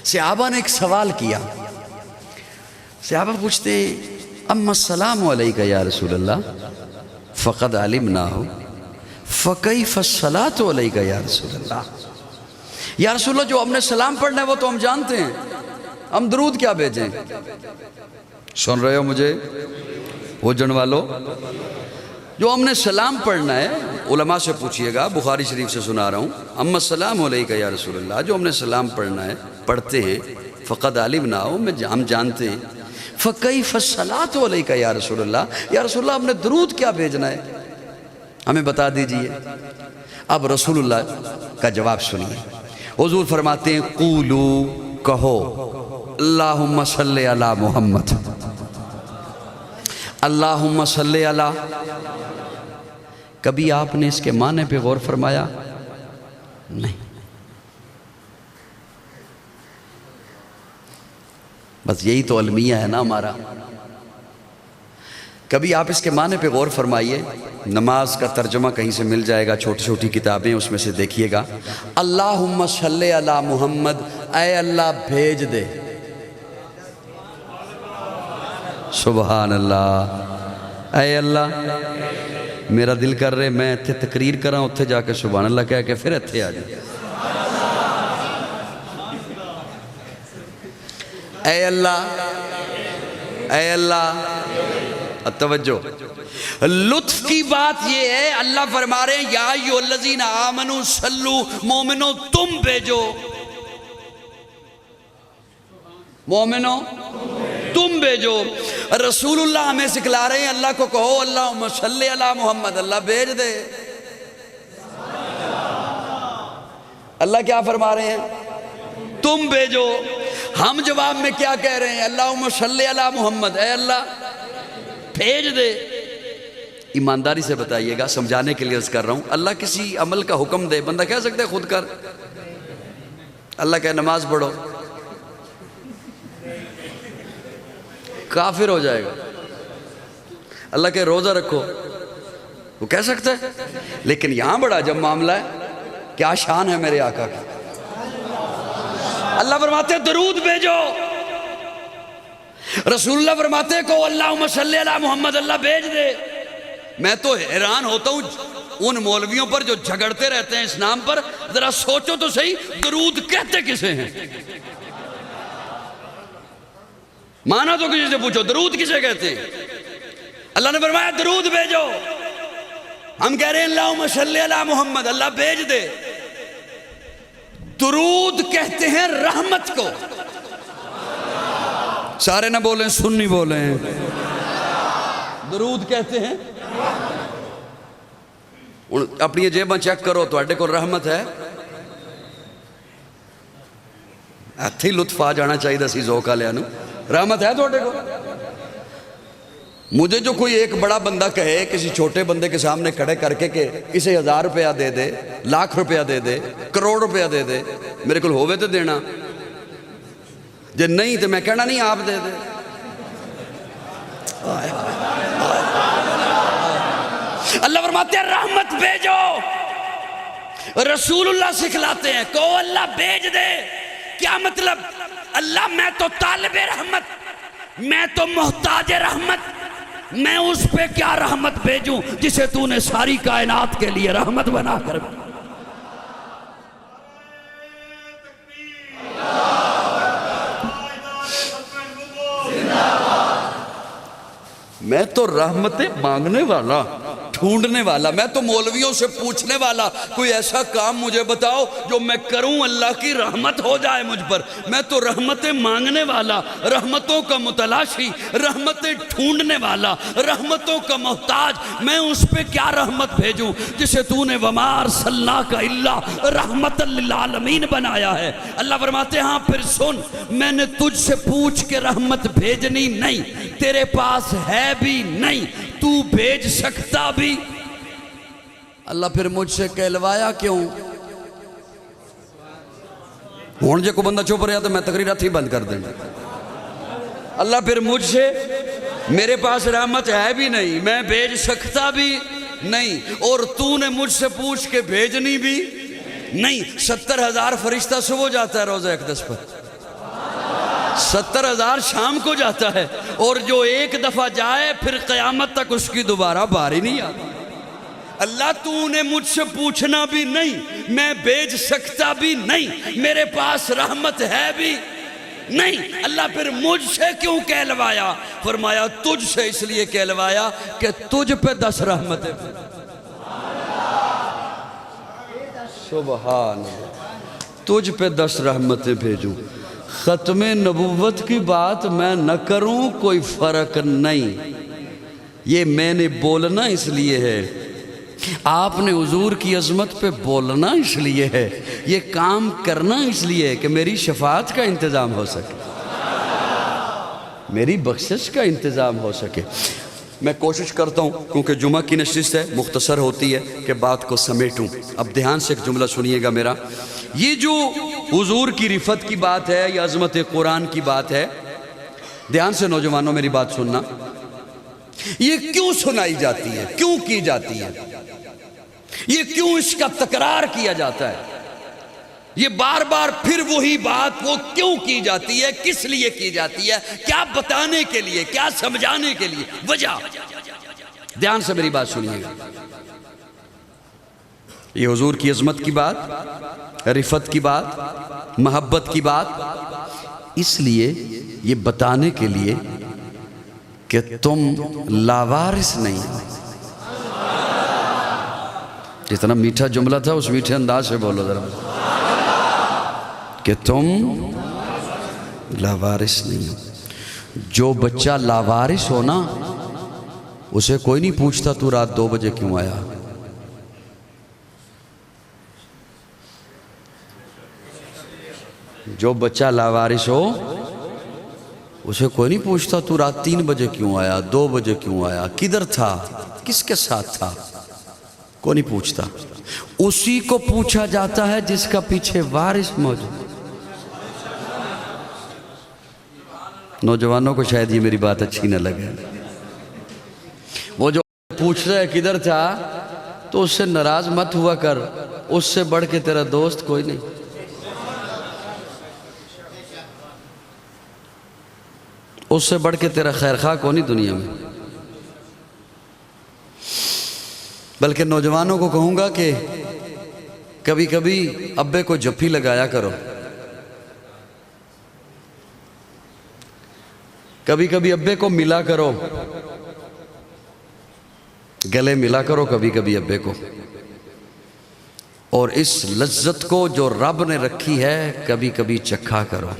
A: صحابہ نے ایک سوال کیا. صحابہ پوچھتے اما السلام علیکہ یا رسول اللہ فقد علمناہ فکیف الصلاۃ علیکہ یا رسول اللہ. یا رسول اللہ جو ہم نے سلام پڑھنا ہے وہ تو ہم جانتے ہیں، ہم درود کیا بھیجیں؟ سن رہے ہو مجھے وہ جنوالو؟ جو ہم نے سلام پڑھنا ہے علماء سے پوچھئے گا، بخاری شریف سے سنا رہا ہوں. اما السلام علیکہ یا رسول اللہ، جو ہم نے سلام پڑھنا ہے پڑھتے ہیں. فقد علمناہ، ہم جانتے ہیں. فکیف الصلاۃ علیکہ یا رسول اللہ، یا رسول اللہ ہم نے درود کیا بھیجنا ہے، ہمیں بتا دیجئے. اب رسول اللہ کا جواب سنیے. حضور فرماتے ہیں قولو، کہو اللہم صلی علی محمد، اللہم صلی علی. کبھی آپ نے اس کے معنی پہ غور فرمایا؟ نہیں. بس یہی تو المیہ ہے نا ہمارا. کبھی آپ اس کے معنی پہ غور فرمائیے. نماز کا ترجمہ کہیں سے مل جائے گا، چھوٹی چھوٹی کتابیں اس میں سے دیکھیے گا. اللہم صلی علی محمد، اے اللہ بھیج دے. سبحان اللہ. اے اللہ، میرا دل کر رہے میں اتھے تقریر کراں، اتھے جا کے سبحان اللہ کہہ کے پھر اتھے آ جائیں. اے اللہ، اے اللہ. توجہ، لطف کی بات یہ ہے اللہ فرما رہے ہیں یا ایھا الذین آمنوا صلو، مومنو تم بھیجو. مومنو تم بھیجو. رسول اللہ ہمیں سکھلا رہے ہیں اللہ کو کہو اللہم صلی علی محمد، اللہ بھیج دے. اللہ کیا فرما رہے ہیں؟ تم بھیجو. ہم جواب میں کیا کہہ رہے ہیں؟ اللہم صلی علی محمد، اے اللہ بھیج دے. ایمانداری سے بتائیے گا، سمجھانے کے لیے عرض کر رہا ہوں. اللہ کسی عمل کا حکم دے، بندہ کہہ سکتا ہے خود کر. اللہ کہے نماز پڑھو، کافر ہو جائے گا. اللہ کہے روزہ رکھو، وہ کہہ سکتا ہے. لیکن یہاں بڑا جب معاملہ ہے، کیا شان ہے میرے آقا کی. اللہ فرماتے درود بھیجو. رسول اللہ فرماتے کو اللہم صلی علی محمد، اللہ بھیج دے. میں تو حیران ہوتا ہوں ان مولویوں پر جو جھگڑتے رہتے ہیں اس نام پر. ذرا سوچو تو صحیح، درود کہتے کسے ہیں؟ مانا تو کسی سے پوچھو درود کسے کہتے ہیں؟ اللہ نے فرمایا درود بھیجو. ہم کہہ رہے ہیں اللہم صلی علی محمد، اللہ بھیج دے. درود کہتے ہیں رحمت کو. سارے نہ بولیں، سنی بولیں. درود کہتے ہیں. اپنی جیباں چیک کرو، تواڈے کو رحمت ہے؟ ایتھے ہی لطف آ جانا چاہیے سی ذوق والےاں نوں. رحمت ہے تواڈے کو؟ مجھے جو کوئی ایک بڑا بندہ کہے کسی چھوٹے بندے کے سامنے کھڑے کر کے کہ اسے 1000 روپیہ دے دے، لاکھ روپیہ دے دے، کروڑ روپیہ دے دے، میرے کو ہووے تو دینا. جے نہیں تو میں کہنا نہیں آپ دے دے. اللہ فرماتے ہیں رحمت بھیجو. رسول اللہ سکھلاتے ہیں کہ اللہ بھیج دے. کیا مطلب؟ اللہ میں تو طالب رحمت، میں تو محتاج رحمت، میں اس پہ کیا رحمت بھیجوں جسے تو نے ساری کائنات کے لیے رحمت بنا کر. میں تو رحمتیں مانگنے والا، ڈھونڈنے والا، میں تو مولویوں سے پوچھنے والا کوئی ایسا کام مجھے بتاؤ جو میں کروں اللہ کی رحمت ہو جائے مجھ پر. میں تو رحمتیں مانگنے والا، رحمتوں کا متلاشی، رحمتیں ڈھونڈنے والا، رحمتوں کا محتاج. میں اس پہ کیا رحمت بھیجوں جسے تو نے وما ارسلناک الا رحمت للعالمین بنایا ہے. اللہ فرماتے ہیں ہاں پھر سن، میں نے تجھ سے پوچھ کے رحمت بھیجنی نہیں، تیرے پاس ہے بھی نہیں، تو بھیج سکتا بھی. اللہ پھر مجھ سے کہلوایا کیوں؟ ہون جے کو بندہ چپ رہا تو میں تقریرات ہی بند کر دیں. اللہ پھر مجھ سے، میرے پاس رحمت ہے بھی نہیں، میں بھیج سکتا بھی نہیں، اور تو نے مجھ سے پوچھ کے بھیجنی بھی نہیں. 70,000 فرشتہ صبح جاتا ہے روزہ اقدس پر، 70,000 شام کو جاتا ہے، اور جو ایک دفعہ جائے پھر قیامت تک اس کی دوبارہ باری نہیں آتی. اللہ تو نے مجھ سے پوچھنا بھی نہیں، میں بھیج سکتا بھی نہیں، میرے پاس رحمت ہے بھی نہیں. اللہ پھر مجھ سے کیوں کہلوایا؟ فرمایا تجھ سے اس لیے کہلوایا کہ تجھ پہ 10 رحمتیں. سبحان اللہ. تجھ پہ 10 رحمتیں بھیجوں. ختم نبوت کی بات میں نہ کروں کوئی فرق نہیں. یہ میں نے بولنا اس لیے ہے، آپ نے حضور کی عظمت پہ بولنا اس لیے ہے، یہ کام کرنا اس لیے ہے کہ میری شفاعت کا انتظام ہو سکے، میری بخشش کا انتظام ہو سکے. میں کوشش کرتا ہوں کیونکہ جمعہ کی نشست ہے، مختصر ہوتی ہے کہ بات کو سمیٹوں. اب دھیان سے ایک جملہ سنیے گا میرا. یہ جو حضور کی رفت کی بات ہے یا عظمت قرآن کی بات ہے، دھیان سے نوجوانوں میری بات سننا. یہ کیوں سنائی جاتی ہے، کیوں کی جاتی ہے، یہ کیوں اس کا تکرار کیا جاتا ہے، یہ بار بار پھر وہی بات وہ کیوں کی جاتی ہے، کس لیے کی جاتی ہے، کیا بتانے کے لیے، کیا سمجھانے کے لیے، وجہ. دھیان سے میری بات سنیے گا. یہ حضور کی عظمت کی بات، رفت کی بات، محبت کی بات اس لیے، یہ بتانے کے لیے کہ تم لاوارث نہیں. جتنا میٹھا جملہ تھا اس میٹھے انداز سے بولو ذرا، کہ تم لاوارث نہیں ہو. جو بچہ لاوارث ہو نا، اسے کوئی نہیں پوچھتا تو رات 2 بجے کیوں آیا. جو بچہ لاوارث ہو اسے کوئی نہیں پوچھتا تو رات 3 بجے کیوں آیا، 2 بجے کیوں آیا، کدھر تھا، کس کے ساتھ تھا، کوئی نہیں پوچھتا. اسی کو پوچھا جاتا ہے جس کا پیچھے وارث موجود. نوجوانوں کو شاید یہ میری بات اچھی نہ لگے. وہ جو پوچھ رہا ہے کدھر تھا، تو اس سے ناراض مت ہوا کر، اس سے بڑھ کے تیرا دوست کوئی نہیں. اس سے بڑھ کے تیرا خیر خواہ کون نہیں دنیا میں. بلکہ نوجوانوں کو کہوں گا کہ کبھی کبھی ابے کو جپھی لگایا کرو، کبھی کبھی ابے کو ملا کرو، گلے ملا کرو کبھی کبھی ابے کو. اور اس لذت کو جو رب نے رکھی ہے کبھی کبھی چکھا کرو.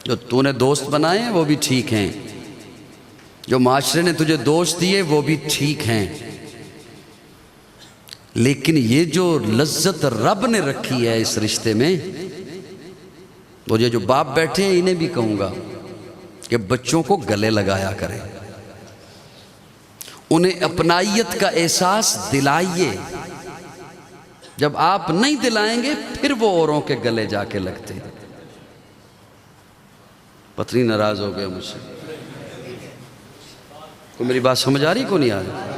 A: جو تو نے دوست بنائے ہیں وہ بھی ٹھیک ہیں، جو معاشرے نے تجھے دوست دیے وہ بھی ٹھیک ہیں، لیکن یہ جو لذت رب نے رکھی ہے اس رشتے میں، مجھے جو باپ بیٹھے ہیں انہیں بھی کہوں گا کہ بچوں کو گلے لگایا کریں، انہیں اپنائیت کا احساس دلائیے. جب آپ نہیں دلائیں گے پھر وہ اوروں کے گلے جا کے لگتے ہیں. پتنی ناراض ہو گئے مجھ سے. تو میری بات سمجھ آ رہی کو نہیں آ رہی؟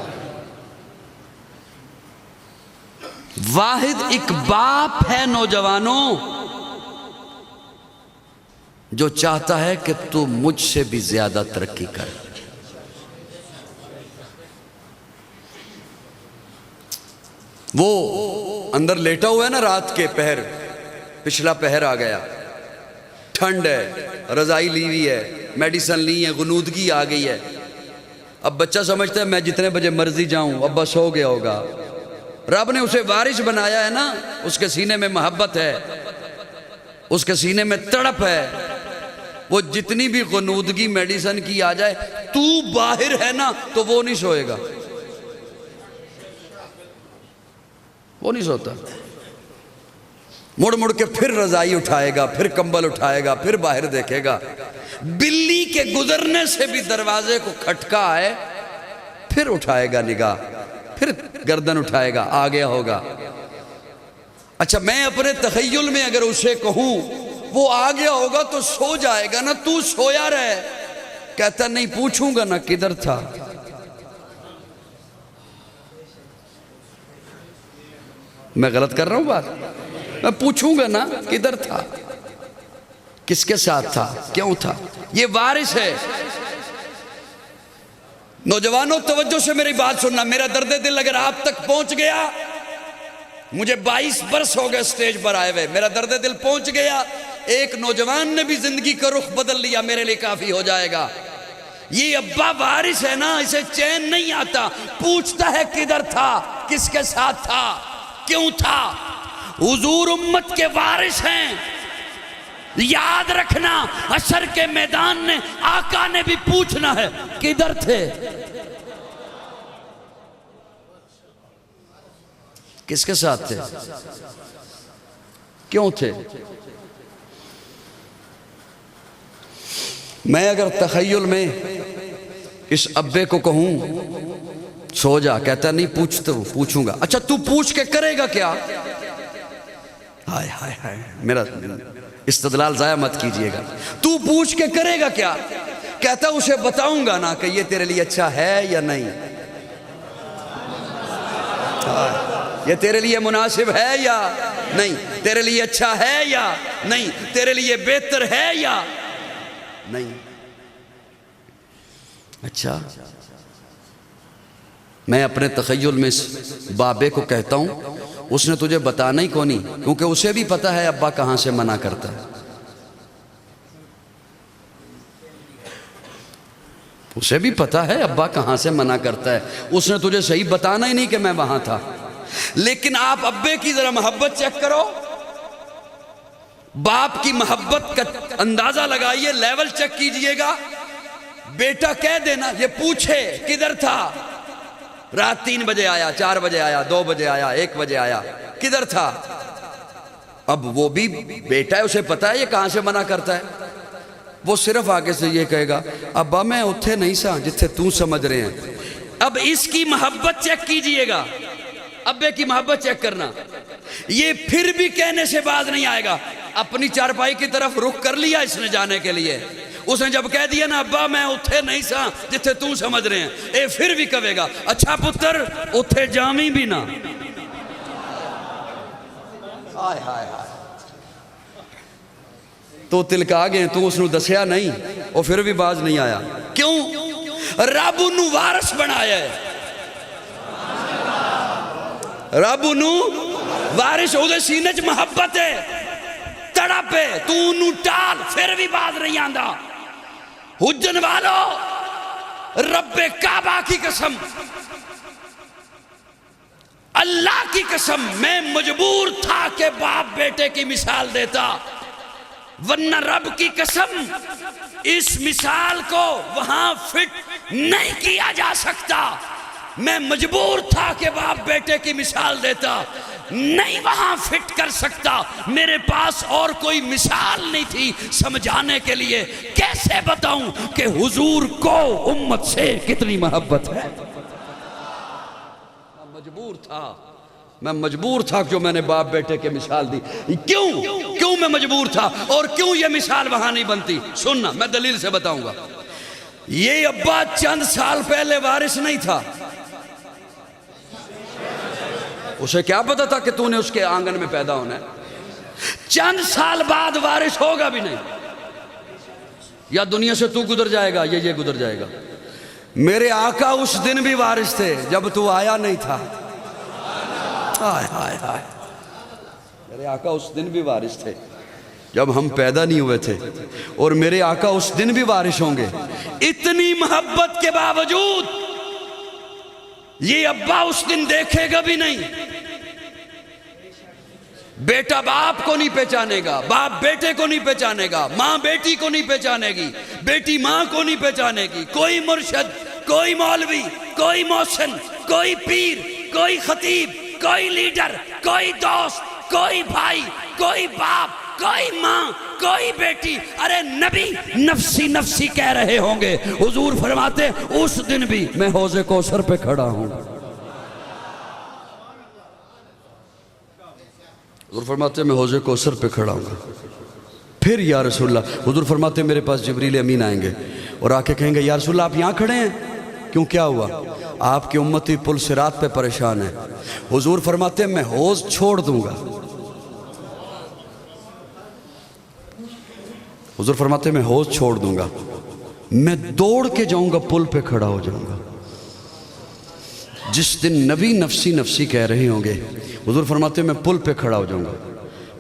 A: واحد ایک باپ ہے نوجوانوں جو چاہتا ہے کہ تو مجھ سے بھی زیادہ ترقی کر. وہ اندر لیٹا ہوا ہے نا، رات کے پہر، پچھلا پہر آ گیا، ٹھنڈ ہے، رضائی لی ہوئی ہے، میڈیسن لی ہے، غنودگی آ گئی ہے. اب بچہ سمجھتا ہے میں جتنے بجے مرضی جاؤں، ابا سو گیا ہوگا. رب نے اسے وارث بنایا ہے نا، اس کے سینے میں محبت ہے، اس کے سینے میں تڑپ ہے. وہ جتنی بھی غنودگی میڈیسن کی آ جائے، تو باہر ہے نا تو وہ نہیں سوئے گا، وہ نہیں سوتا. مڑ مڑ کے پھر رضائی اٹھائے گا، پھر کمبل اٹھائے گا، پھر باہر دیکھے گا. بلی کے گزرنے سے بھی دروازے کو کھٹکا ہے، پھر اٹھائے گا نگاہ، پھر گردن اٹھائے گا، آ گیا ہوگا. اچھا میں اپنے تخیل میں اگر اسے کہوں وہ آ گیا ہوگا تو سو جائے گا نا، تو سویا رہے. کہتا نہیں پوچھوں گا نا کدھر تھا. میں غلط کر رہا ہوں بات؟ میں پوچھوں گا نا کدھر تھا، کس کے ساتھ تھا، کیوں تھا. یہ وارث ہے. نوجوانوں توجہ سے میری بات سننا. میرا درد دل اگر آپ تک پہنچ گیا، مجھے 22 برس ہو گئے سٹیج پر آئے ہوئے، میرا درد دل پہنچ گیا. ایک نوجوان نے بھی زندگی کا رخ بدل لیا، میرے لیے کافی ہو جائے گا. یہ ابا وارث ہے نا، اسے چین نہیں آتا، پوچھتا ہے کدھر تھا، کس کے ساتھ تھا، کیوں تھا. حضور امت کے وارث ہیں. یاد رکھنا، حشر کے میدان میں آقا نے بھی پوچھنا ہے کدھر تھے، کس کے ساتھ تھے، کیوں تھے. میں اگر تخیل میں اس ابے کو کہوں سو جا، کہتا نہیں پوچھوں گا. اچھا تو پوچھ کے کرے گا کیا؟ ہائے ہائے ہائے، میرا استدلال ضائع مت کیجئے گا. تو پوچھ کے کرے گا کیا؟ کہتا اسے بتاؤں گا نا کہ یہ تیرے لیے اچھا ہے یا نہیں، یہ تیرے لیے مناسب ہے یا نہیں، تیرے لیے اچھا ہے یا نہیں، تیرے لیے بہتر ہے یا نہیں. اچھا میں اپنے تخیل میں اس بابے کو کہتا ہوں، اس نے تجھے بتانا ہی کو نہیں، کیونکہ اسے بھی پتا ہے ابا کہاں سے منع کرتا ہے. اسے بھی پتا ہے ابا کہاں سے منع کرتا ہے. اس نے تجھے صحیح بتانا ہی نہیں کہ میں وہاں تھا. لیکن آپ ابے کی ذرا محبت چیک کرو، باپ کی محبت کا اندازہ لگائیے، لیول چیک کیجئے گا. بیٹا کہہ دینا، یہ پوچھے کدھر تھا، رات 3 بجے آیا، 4 بجے آیا، 2 بجے آیا، 1 بجے آیا، کدھر تھا. اب وہ بھی بیٹا ہے، اسے پتا ہے یہ کہاں سے منع کرتا ہے. وہ صرف آگے سے یہ کہے گا ابا میں اتھے نہیں سا جتھے تو سمجھ رہے ہیں. اب اس کی محبت چیک کیجئے گا، ابے کی محبت چیک کرنا. یہ پھر بھی کہنے سے باز نہیں آئے گا. اپنی چارپائی کی طرف رخ کر لیا اس نے جانے کے لیے. اس نے جب کہہ دیا نا ابا میں اتھے نہیں سا جتھے تو سمجھ رہے ہیں، اے پھر بھی کہے گا اچھا پتر اتھے جامی بھی نہ. آئے ہائے ہائے، تو تلکا گئے، تو اس نے دسیا نہیں، وہ پھر بھی باز نہیں آیا. کیوں؟ رب انہوں وارث بنایا ہے. رب انہوں وارث، او دے سینے چ محبت ہے، تڑپ ہے، تو انہوں ٹال، پھر بھی باز نہیں آندہ. حجن والو، رب کعبہ کی قسم، اللہ کی قسم، میں مجبور تھا کہ باپ بیٹے کی مثال دیتا، ورنہ رب کی قسم اس مثال کو وہاں فٹ نہیں کیا جا سکتا. میں مجبور تھا کہ باپ بیٹے کی مثال دیتا، نہیں وہاں فٹ کر سکتا. میرے پاس اور کوئی مثال نہیں تھی سمجھانے کے لیے. کیسے بتاؤں کہ حضور کو امت سے کتنی محبت ہے. میں مجبور تھا جو میں نے باپ بیٹے کے مثال دی. کیوں میں مجبور تھا، اور کیوں یہ مثال وہاں نہیں بنتی؟ سننا، میں دلیل سے بتاؤں گا۔ یہ ابا چند سال پہلے وارث نہیں تھا، اسے کیا پتا تھا کہ تو نے اس کے آنگن میں پیدا ہونا ہے؟ چند سال بعد وارث ہوگا بھی نہیں، یا دنیا سے تو گزر جائے گا یا یہ گزر جائے گا۔ میرے آقا اس دن بھی وارث تھے جب تو آیا نہیں تھا۔ ہائے ہائے ہائے، میرے آقا اس دن بھی وارث تھے جب ہم پیدا نہیں ہوئے تھے، اور میرے آقا اس دن بھی وارث ہوں گے۔ اتنی محبت کے باوجود یہ ابا اس دن دیکھے گا بھی نہیں۔ بیٹا باپ کو نہیں پہچانے گا، باپ بیٹے کو نہیں پہچانے گا، ماں بیٹی کو نہیں پہچانے گی، بیٹی ماں کو نہیں پہچانے گی۔ کوئی مرشد، کوئی مولوی، کوئی محسن، کوئی پیر، کوئی خطیب، کوئی لیڈر، کوئی دوست، کوئی بھائی، کوئی باپ، کوئی ماں، کوئی بیٹی، ارے نبی نفسی نفسی کہہ رہے ہوں گے۔ حضور فرماتے اس دن بھی میں حوض کوثر پہ کھڑا ہوں۔ حضور فرماتے میں حوض کوثر پہ کھڑا ہوں گا۔ پھر یا رسول اللہ، حضور فرماتے میرے پاس جبریل امین آئیں گے اور آ کے کہیں گے یا رسول اللہ آپ یہاں کھڑے ہیں، کیوں کیا ہوا؟ آپ کی امتی پل صراط پہ پریشان ہے۔ حضور فرماتے میں حوض چھوڑ دوں گا۔ حضور فرماتے میں حوض چھوڑ دوں گا، میں دوڑ کے جاؤں گا، پل پہ کھڑا ہو جاؤں گا۔ جس دن نبی نفسی نفسی کہہ رہے ہوں گے، حضور فرماتے میں پل پہ کھڑا ہو جاؤں گا۔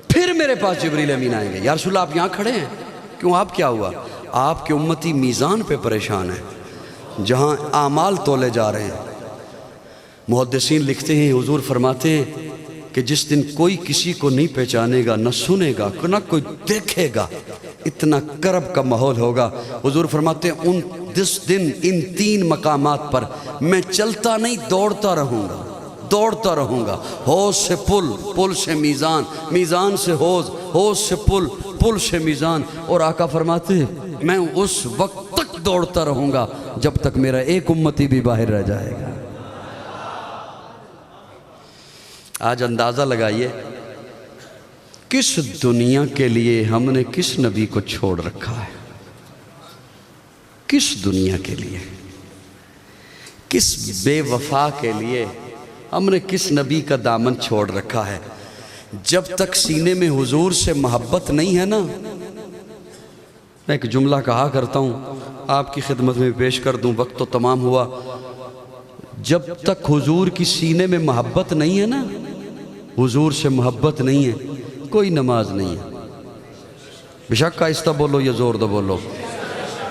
A: پھر میرے پاس جبریل امین آئیں گے، یا رسول اللہ آپ یہاں کھڑے ہیں، کیوں آپ کیا ہوا؟ آپ کے امتی میزان پہ پریشان ہیں جہاں اعمال تولے جا رہے ہیں۔ محدثین لکھتے ہیں حضور فرماتے ہیں کہ جس دن کوئی کسی کو نہیں پہچانے گا، نہ سنے گا، نہ کوئی دیکھے گا، اتنا کرب کا ماحول ہوگا۔ حضور فرماتے ہیں جس دن ان تین مقامات پر میں چلتا نہیں دوڑتا رہوں گا، دوڑتا رہوں گا۔ حوض سے پل، پل سے میزان، میزان سے حوض، حوض سے پل، پل سے میزان۔ اور آقا فرماتے ہیں میں اس وقت تک دوڑتا رہوں گا جب تک میرا ایک امتی بھی باہر رہ جائے گا۔ آج اندازہ لگائیے کس دنیا کے لیے ہم نے کس نبی کو چھوڑ رکھا ہے، کس دنیا کے لیے، کس بے وفا کے لیے ہم نے کس نبی کا دامن چھوڑ رکھا ہے۔ جب تک سینے میں حضور سے محبت نہیں ہے نا، میں ایک جملہ کہا کرتا ہوں آپ کی خدمت میں پیش کر دوں، وقت تو تمام ہوا۔ جب تک حضور کی سینے میں محبت نہیں ہے نا، حضور سے محبت نہیں ہے، کوئی نماز نہیں ہے۔ بے شک آہستہ بولو یا زور دو بولو،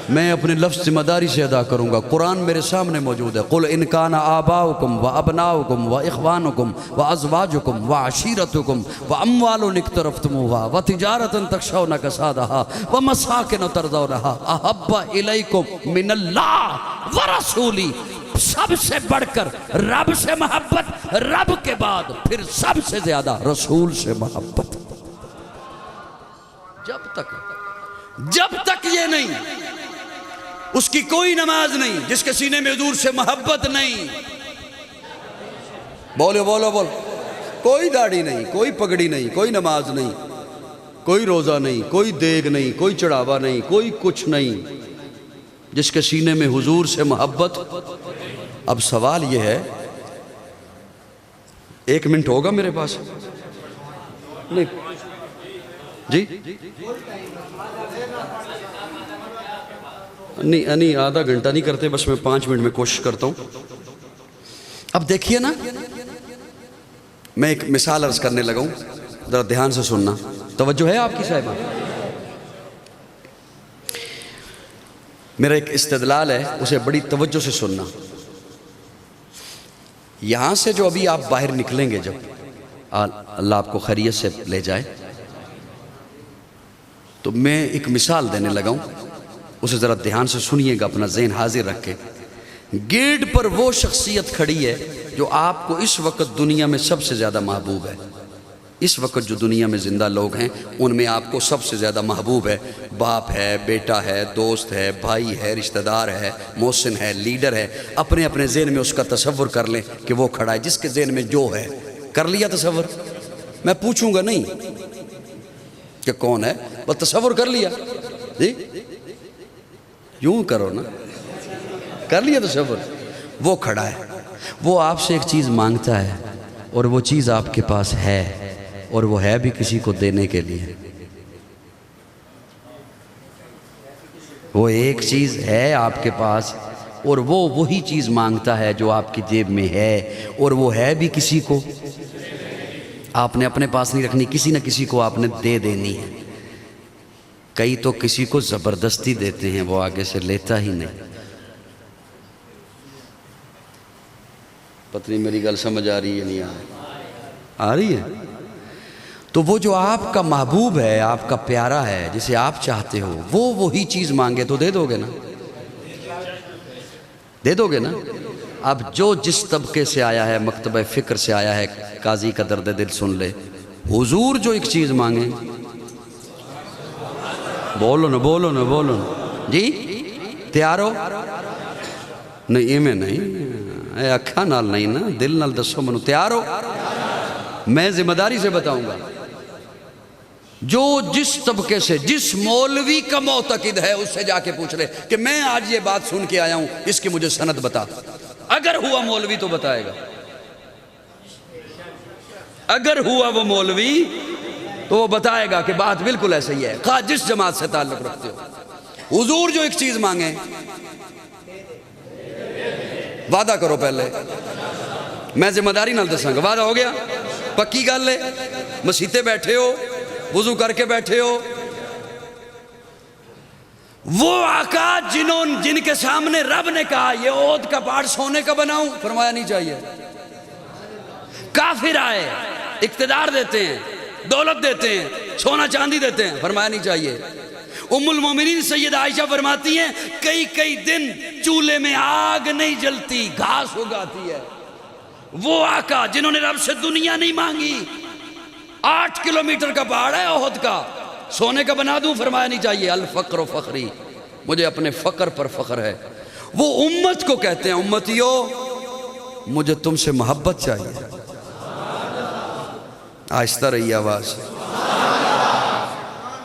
A: میں اپنے لفظ ذمہ داری سے ادا کروں گا۔ قرآن میرے سامنے موجود ہے، قُلْ إِنْ كَانَ آبَاؤُكُمْ وَأَبْنَاؤُكُمْ وَإِخْوَانُكُمْ وَأَزْوَاجُكُمْ وَعَشِيرَتُكُمْ وَأَمْوَالٌ اقْتَرَفْتُمُوهَا وَتِجَارَةً تَخْشَوْنَ كَسَادَهَا وَمَسَاكِنُ تَرْضَوْنَهَا أَحَبَّ إِلَيْكُمْ مِنَ اللَّهِ وَرَسُولِهِ۔ سب سے بڑھ کر رب سے محبت، رب کے بعد پھر سب سے زیادہ رسول سے محبت۔ جب تک یہ نہیں، اس کی کوئی نماز نہیں جس کے سینے میں حضور سے محبت نہیں۔ بولو بولو بولو، کوئی داڑھی نہیں، کوئی پگڑی نہیں، کوئی نماز نہیں، کوئی روزہ نہیں، کوئی دیگ نہیں، کوئی چڑھاوا نہیں، کوئی کچھ نہیں، جس کے سینے میں حضور سے محبت۔ اب سوال یہ ہے، ایک منٹ ہوگا میرے پاس؟ نہیں جی نہیں، آدھا گھنٹہ نہیں کرتے، بس میں 5 منٹ میں کوشش کرتا ہوں۔ اب دیکھیے نا، میں ایک مثال عرض کرنے لگا ہوں، ذرا دھیان سے سننا، توجہ ہے آپ کی صاحبہ؟ میرا ایک استدلال ہے، اسے بڑی توجہ سے سننا۔ یہاں سے جو ابھی آپ باہر نکلیں گے، جب اللہ آپ کو خیریت سے لے جائے، تو میں ایک مثال دینے لگا ہوں، اسے ذرا دھیان سے سنیے گا، اپنا ذہن حاضر رکھ کے۔ گیٹ پر وہ شخصیت کھڑی ہے جو آپ کو اس وقت دنیا میں سب سے زیادہ محبوب ہے۔ اس وقت جو دنیا میں زندہ لوگ ہیں ان میں آپ کو سب سے زیادہ محبوب ہے۔ باپ ہے، بیٹا ہے، دوست ہے، بھائی ہے، رشتہ دار ہے، محسن ہے، لیڈر ہے۔ اپنے اپنے ذہن میں اس کا تصور کر لیں کہ وہ کھڑا ہے، جس کے ذہن میں جو ہے۔ کر لیا تصور؟ میں پوچھوں گا نہیں، کہ کون ہے، بس تصور کر لیا جی، یوں کرو نا، کر لیا تصور، وہ کھڑا ہے، وہ آپ سے ایک چیز مانگتا ہے اور وہ چیز آپ کے پاس ہے، اور وہ ہے بھی کسی کو دینے کے لیے. وہ ایک چیز ہے آپ کے پاس اور وہ وہی چیز مانگتا ہے جو آپ کی جیب میں ہے، اور وہ ہے بھی کسی کو. آپ نے اپنے پاس نہیں رکھنی، کسی نہ کسی کو آپ نے دے دینی ہے. کئی تو کسی کو زبردستی دیتے ہیں، وہ آگے سے لیتا ہی نہیں. پتہ نہیں میری گل سمجھ آ رہی ہے نہیں آ رہی ہے؟ تو وہ جو آپ کا محبوب ہے، آپ کا پیارا ہے، جسے آپ چاہتے ہو، وہ وہی چیز مانگے تو دے دو گے نا، دے دو گے نا. اب جو جس طبقے سے آیا ہے، مکتبہ فکر سے آیا ہے، قاضی کا درد دل سن لے. حضور جو ایک چیز مانگیں، بولو نا بولو نا بولو نا جی، تیار ہو؟ نہیں ایویں نہیں، اے اکھا نال نہیں نا، دل نال دسو منو. تیار ہو؟ میں ذمہ داری سے بتاؤں گا. جو جس طبقے سے، جس مولوی کا معتقد ہے، اس سے جا کے پوچھ لے کہ میں آج یہ بات سن کے آیا ہوں، اس کی مجھے سند بتا. اگر ہوا مولوی تو بتائے گا، اگر ہوا وہ مولوی تو وہ بتائے گا کہ بات بالکل ایسے ہی ہے، خواہ جس جماعت سے تعلق رکھتے ہو. حضور جو ایک چیز مانگیں، وعدہ کرو پہلے، میں ذمہ داری نال دساں گا. وعدہ ہو گیا؟ پکی گل ہے. مسیتے بیٹھے ہو، وضو کر کے بیٹھے ہو، وہ آقا جن کے سامنے رب نے کہا یہ عود کا پہاڑ سونے کا بناؤں، فرمایا نہیں چاہیے. کافر آئے، اقتدار دیتے ہیں، دولت دیتے ہیں، سونا چاندی دیتے ہیں، فرمایا نہیں چاہیے. ام المومنین سیدہ عائشہ فرماتی ہیں کئی دن چولہے میں آگ نہیں جلتی، گھاس اگاتی ہے. وہ آقا جنہوں نے رب سے دنیا نہیں مانگی، 8 کلومیٹر کا پہاڑ ہے احد کا، سونے کا بنا دوں، فرمایا نہیں چاہیے. الفقر و فخری، مجھے اپنے فقر پر فخر ہے. وہ امت کو کہتے ہیں امتیو مجھے تم سے محبت چاہیے. آہستہ رہی آواز.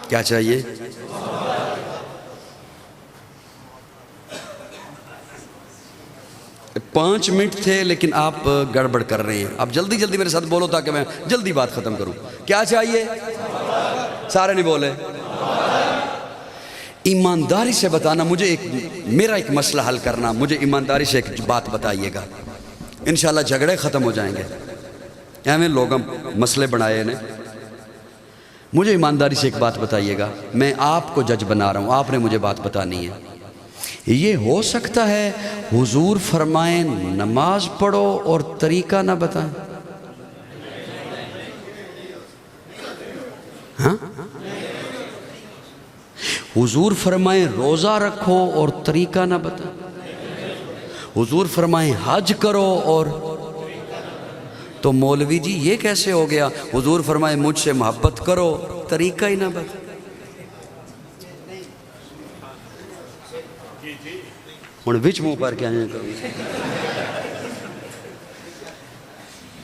A: کیا چاہیے؟ 5 منٹ تھے لیکن آپ گڑبڑ کر رہے ہیں. آپ جلدی جلدی میرے ساتھ بولو تاکہ میں جلدی بات ختم کروں. کیا چاہیے؟ سارے نہیں بولے. ایمانداری سے بتانا. مجھے میرا ایک مسئلہ حل کرنا، مجھے ایمانداری سے ایک بات بتائیے گا، انشاءاللہ جھگڑے ختم ہو جائیں گے. ایویں لوگ مسئلے بنائے نے. مجھے ایمانداری سے ایک بات بتائیے گا، میں آپ کو جج بنا رہا ہوں، آپ نے مجھے بات بتانی ہے. یہ ہو سکتا ہے حضور فرمائیں نماز پڑھو اور طریقہ نہ بتائیں؟ ہاں؟ حضور فرمائیں روزہ رکھو اور طریقہ نہ بتائیں؟ حضور فرمائیں حج کرو اور تو مولوی جی یہ کیسے ہو گیا؟ حضور فرمائیں مجھ سے محبت کرو، طریقہ ہی نہ بتائیں. ہوں وچ منہ پر کیا کروں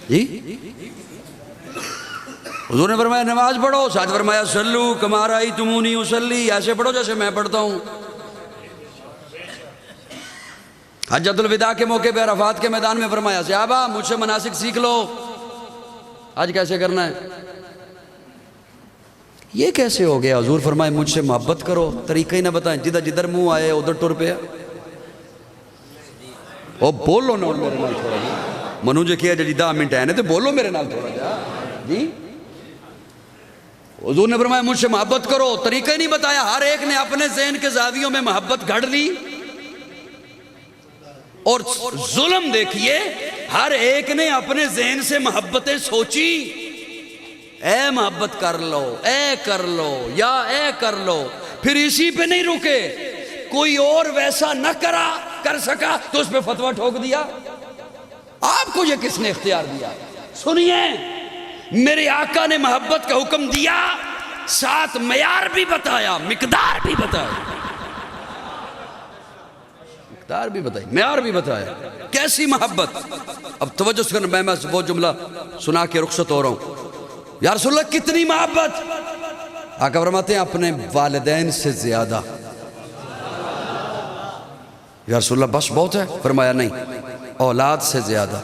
A: جی؟ حضور نے فرمایا نماز پڑھو، ساتھ فرمایا صلو کما رأیتمونی اصلی، ایسے پڑھو جیسے میں پڑھتا ہوں. حجۃ الوداع کے موقع پہ عرفات کے میدان میں فرمایا صحابہ مجھ سے مناسک سیکھ لو، آج کیسے کرنا ہے. یہ کیسے ہو گیا؟ حضور فرمائے مجھ سے محبت کرو، طریقہ ہی نہ بتائیں. جدھر منہ آئے ادھر ٹر پیا. او بولو نا میرے نال تھوڑا جی، منو جے کیا جی 10 منٹ ہے تو بولو میرے نال تھوڑا جا جی. حضور نے فرمایا مجھ سے محبت کرو، طریقہ ہی نہیں بتایا. ہر ایک نے اپنے ذہن کے زاویوں میں محبت گھڑ لی. اور ظلم دیکھیے، ہر ایک نے اپنے ذہن سے محبتیں سوچی. اے محبت کر لو، اے کر لو، یا اے کر لو. پھر اسی پہ نہیں رکے، کوئی اور ویسا نہ کر سکا تو اس پہ فتویٰ ٹھوک دیا. آپ کو یہ کس نے اختیار دیا؟ سنیے، میرے آقا نے محبت کا حکم دیا، ساتھ معیار بھی بتایا، مقدار بھی بتایا، مقدار بھی بتائی، معیار بھی بتایا. کیسی محبت؟ اب توجہ سے کرنا، میں وہ جملہ سنا کے رخصت ہو رہا ہوں. یا رسول اللہ کتنی محبت؟ آقا فرماتے ہیں اپنے والدین سے زیادہ۔ یا رسول اللہ بس بہت ہے؟ فرمایا نہیں۔ اولاد سے زیادہ۔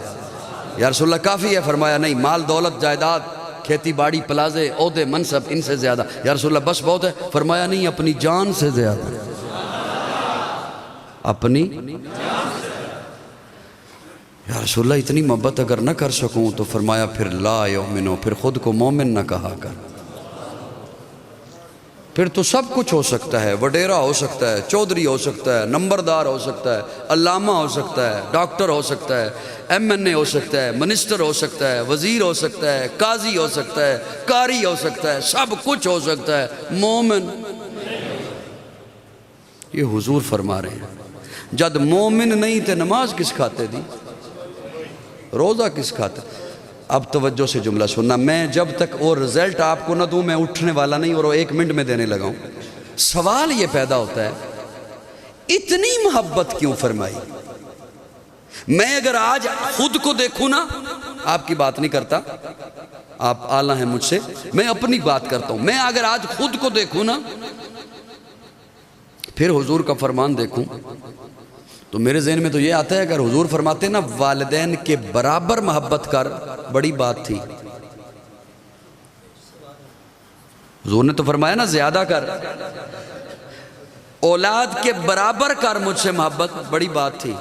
A: یا رسول اللہ کافی ہے؟ فرمایا نہیں۔ مال دولت جائیداد کھیتی باڑی پلازے عہدے منصب ان سے زیادہ۔ یا رسول اللہ بس بہت ہے؟ فرمایا نہیں، اپنی جان سے زیادہ۔ اپنی یا رسول اللہ اتنی محبت اگر نہ کر سکوں تو فرمایا پھر لا یؤمنو، پھر خود کو مومن نہ کہا کر۔ پھر تو سب کچھ ہو سکتا ہے، وڈیرا ہو سکتا ہے، چودھری ہو سکتا ہے، نمبردار ہو سکتا ہے، علامہ ہو سکتا ہے، ڈاکٹر ہو سکتا ہے، MNA ہو سکتا ہے، منسٹر ہو سکتا ہے، وزیر ہو سکتا ہے، قاضی ہو سکتا ہے، قاری ہو سکتا ہے، سب کچھ ہو سکتا ہے، مومن۔ یہ حضور فرما رہے ہیں جد مومن نہیں تھے نماز کس کھاتے دی، روزہ کس کھاتے۔ اب توجہ سے جملہ سننا، میں جب تک وہ رزلٹ آپ کو نہ دوں میں اٹھنے والا نہیں، اور وہ 1 منٹ میں دینے لگا ہوں۔ سوال یہ پیدا ہوتا ہے اتنی محبت کیوں فرمائی؟ میں اگر آج خود کو دیکھوں نا، آپ کی بات نہیں کرتا، آپ اعلیٰ ہیں مجھ سے، میں اپنی بات کرتا ہوں۔ میں اگر آج خود کو دیکھوں نا، پھر حضور کا فرمان دیکھوں تو میرے ذہن میں تو یہ آتا ہے اگر حضور فرماتے ہیں نا والدین کے برابر محبت کر، بڑی بات تھی۔ حضور نے تو فرمایا نا زیادہ کر، اولاد کے برابر کر مجھ سے محبت، بڑی بات تھی۔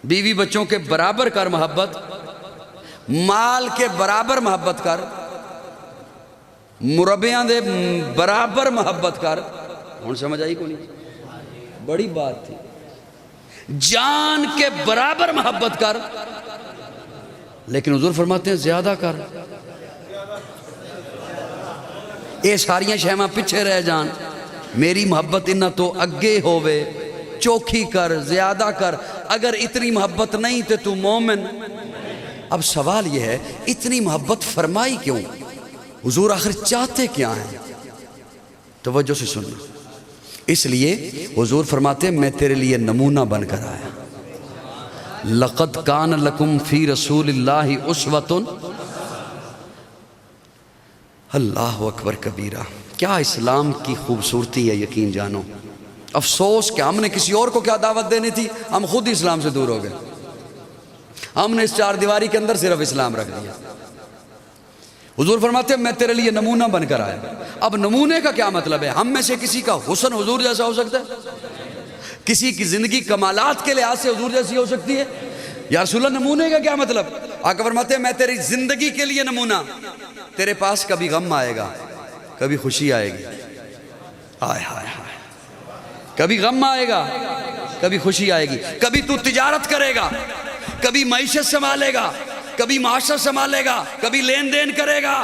A: بیوی بچوں کے برابر کر محبت، مال کے برابر محبت کر، مربیاں دے برابر محبت کر۔ ہوں سمجھ آئی کو نہیں؟ بڑی بات تھی۔ جان کے برابر محبت کر، لیکن حضور فرماتے ہیں زیادہ کر۔ اے ساریاں شہماں پیچھے رہ جان، میری محبت انہاں تو اگے ہووے، چوکھی کر، زیادہ کر۔ اگر اتنی محبت نہیں تے تو مومن۔ اب سوال یہ ہے اتنی محبت فرمائی کیوں؟ حضور آخر چاہتے کیا ہیں؟ توجہ سے سننا۔ اس لیے حضور فرماتے ہیں میں تیرے لیے نمونہ بن کر آیا۔ لَقَدْ كَانَ لَكُمْ فِي رَسُولِ اللَّهِ أُسْوَةٌ۔ اللہ اکبر کبیرہ، کیا اسلام کی خوبصورتی ہے، یقین جانو۔ افسوس کہ ہم نے کسی اور کو کیا دعوت دینی تھی، ہم خود ہی اسلام سے دور ہو گئے۔ ہم نے اس 4 دیواری کے اندر صرف اسلام رکھ دیا۔ حضور فرماتے ہیں میں تیرے لیے نمونہ بن کر آیا۔ اب نمونے کا کیا مطلب ہے؟ ہم میں سے کسی کا حسن حضور جیسا ہو سکتا ہے؟ کسی کی زندگی کمالات کے لحاظ سے حضور جیسی ہو سکتی ہے؟ یا رسول اللہ نمونے کا کیا مطلب؟ آقا فرماتے ہیں میں تیری زندگی کے لیے نمونہ۔ تیرے پاس کبھی غم آئے گا، کبھی خوشی آئے گی، آئے ہائے ہائے، کبھی غم آئے گا، کبھی خوشی آئے گی۔ کبھی تو تجارت کرے گا، کبھی معیشت سنبھالے گا، کبھی معاشرہ سنبھالے گا، کبھی لین دین کرے گا،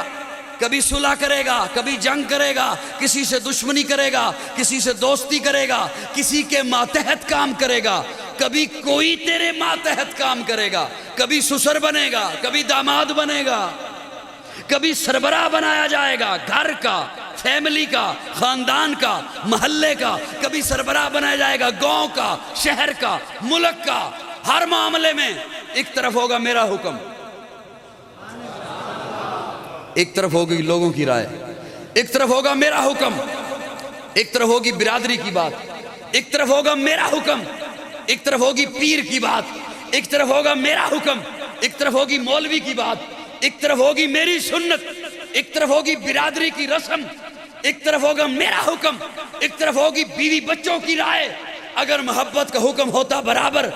A: کبھی صلح کرے گا، کبھی جنگ کرے گا، کسی سے دشمنی کرے گا، کسی سے دوستی کرے گا، کسی کے ماتحت کام کرے گا، کبھی کوئی تیرے ماتحت کام کرے گا، کبھی سسر بنے گا، کبھی داماد بنے گا، کبھی سربراہ بنایا جائے گا گھر کا، فیملی کا، خاندان کا، محلے کا، کبھی سربراہ بنایا جائے گا گاؤں کا، شہر کا، ملک کا۔ ہر معاملے میں ایک طرف ہوگا میرا حکم، ایک طرف ہوگی لوگوں کی رائے، ایک طرف ہوگا میرا حکم، ایک طرف ہوگی برادری کی بات، ایک طرف ہوگا میرا حکم، ایک طرف ہوگی پیر کی بات، ایک طرف ہوگا میرا حکم، ایک طرف ہوگی مولوی کی بات، ایک طرف ہوگی میری سنت، ایک طرف ہوگی برادری کی رسم، ایک طرف ہوگا میرا حکم، ایک طرف ہوگی بیوی بچوں کی رائے۔ اگر محبت کا حکم ہوتا برابر،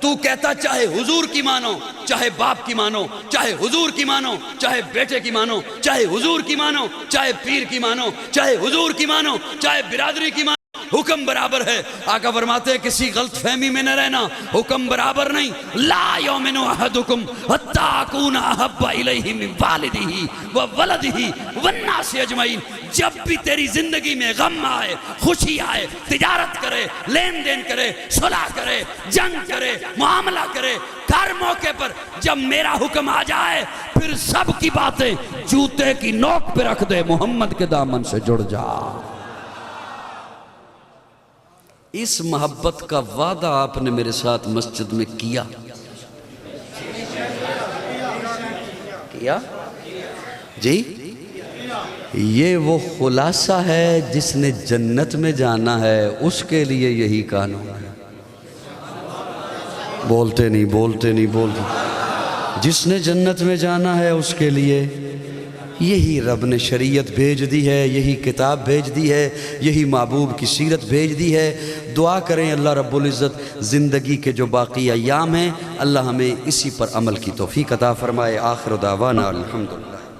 A: تو کہتا چاہے حضور کی مانو، چاہے باپ کی مانو، چاہے حضور کی مانو، چاہے بیٹے کی مانو، چاہے حضور کی مانو، چاہے پیر کی مانو، چاہے حضور کی مانو، چاہے برادری کی مانو، حکم برابر ہے۔ آقا فرماتے ہیں کسی غلط فہمی میں نہ رہنا، حکم برابر نہیں۔ لا یؤمن احدکم حتی اکون احب الیہ من والدہ وولدہ والناس اجمعین۔ جب بھی تیری زندگی میں غم آئے، خوشی آئے، تجارت کرے، لین دین کرے، صلح کرے، جنگ کرے، معاملہ کرے، ہر موقع پر جب میرا حکم آ جائے پھر سب کی باتیں جوتے کی نوک پہ رکھ دے، محمد کے دامن سے جڑ جا۔ اس محبت کا وعدہ آپ نے میرے ساتھ مسجد میں کیا جی؟ یہ وہ خلاصہ ہے جس نے جنت میں جانا ہے، اس کے لیے یہی قانون ہے۔ بولتے نہیں۔ جس نے جنت میں جانا ہے اس کے لیے یہی رب نے شریعت بھیج دی ہے، یہی کتاب بھیج دی ہے، یہی محبوب کی سیرت بھیج دی ہے۔ دعا کریں اللہ رب العزت زندگی کے جو باقی ایام ہیں اللہ ہمیں اسی پر عمل کی توفیق عطا فرمائے۔ آخر دعوانا الحمدللہ۔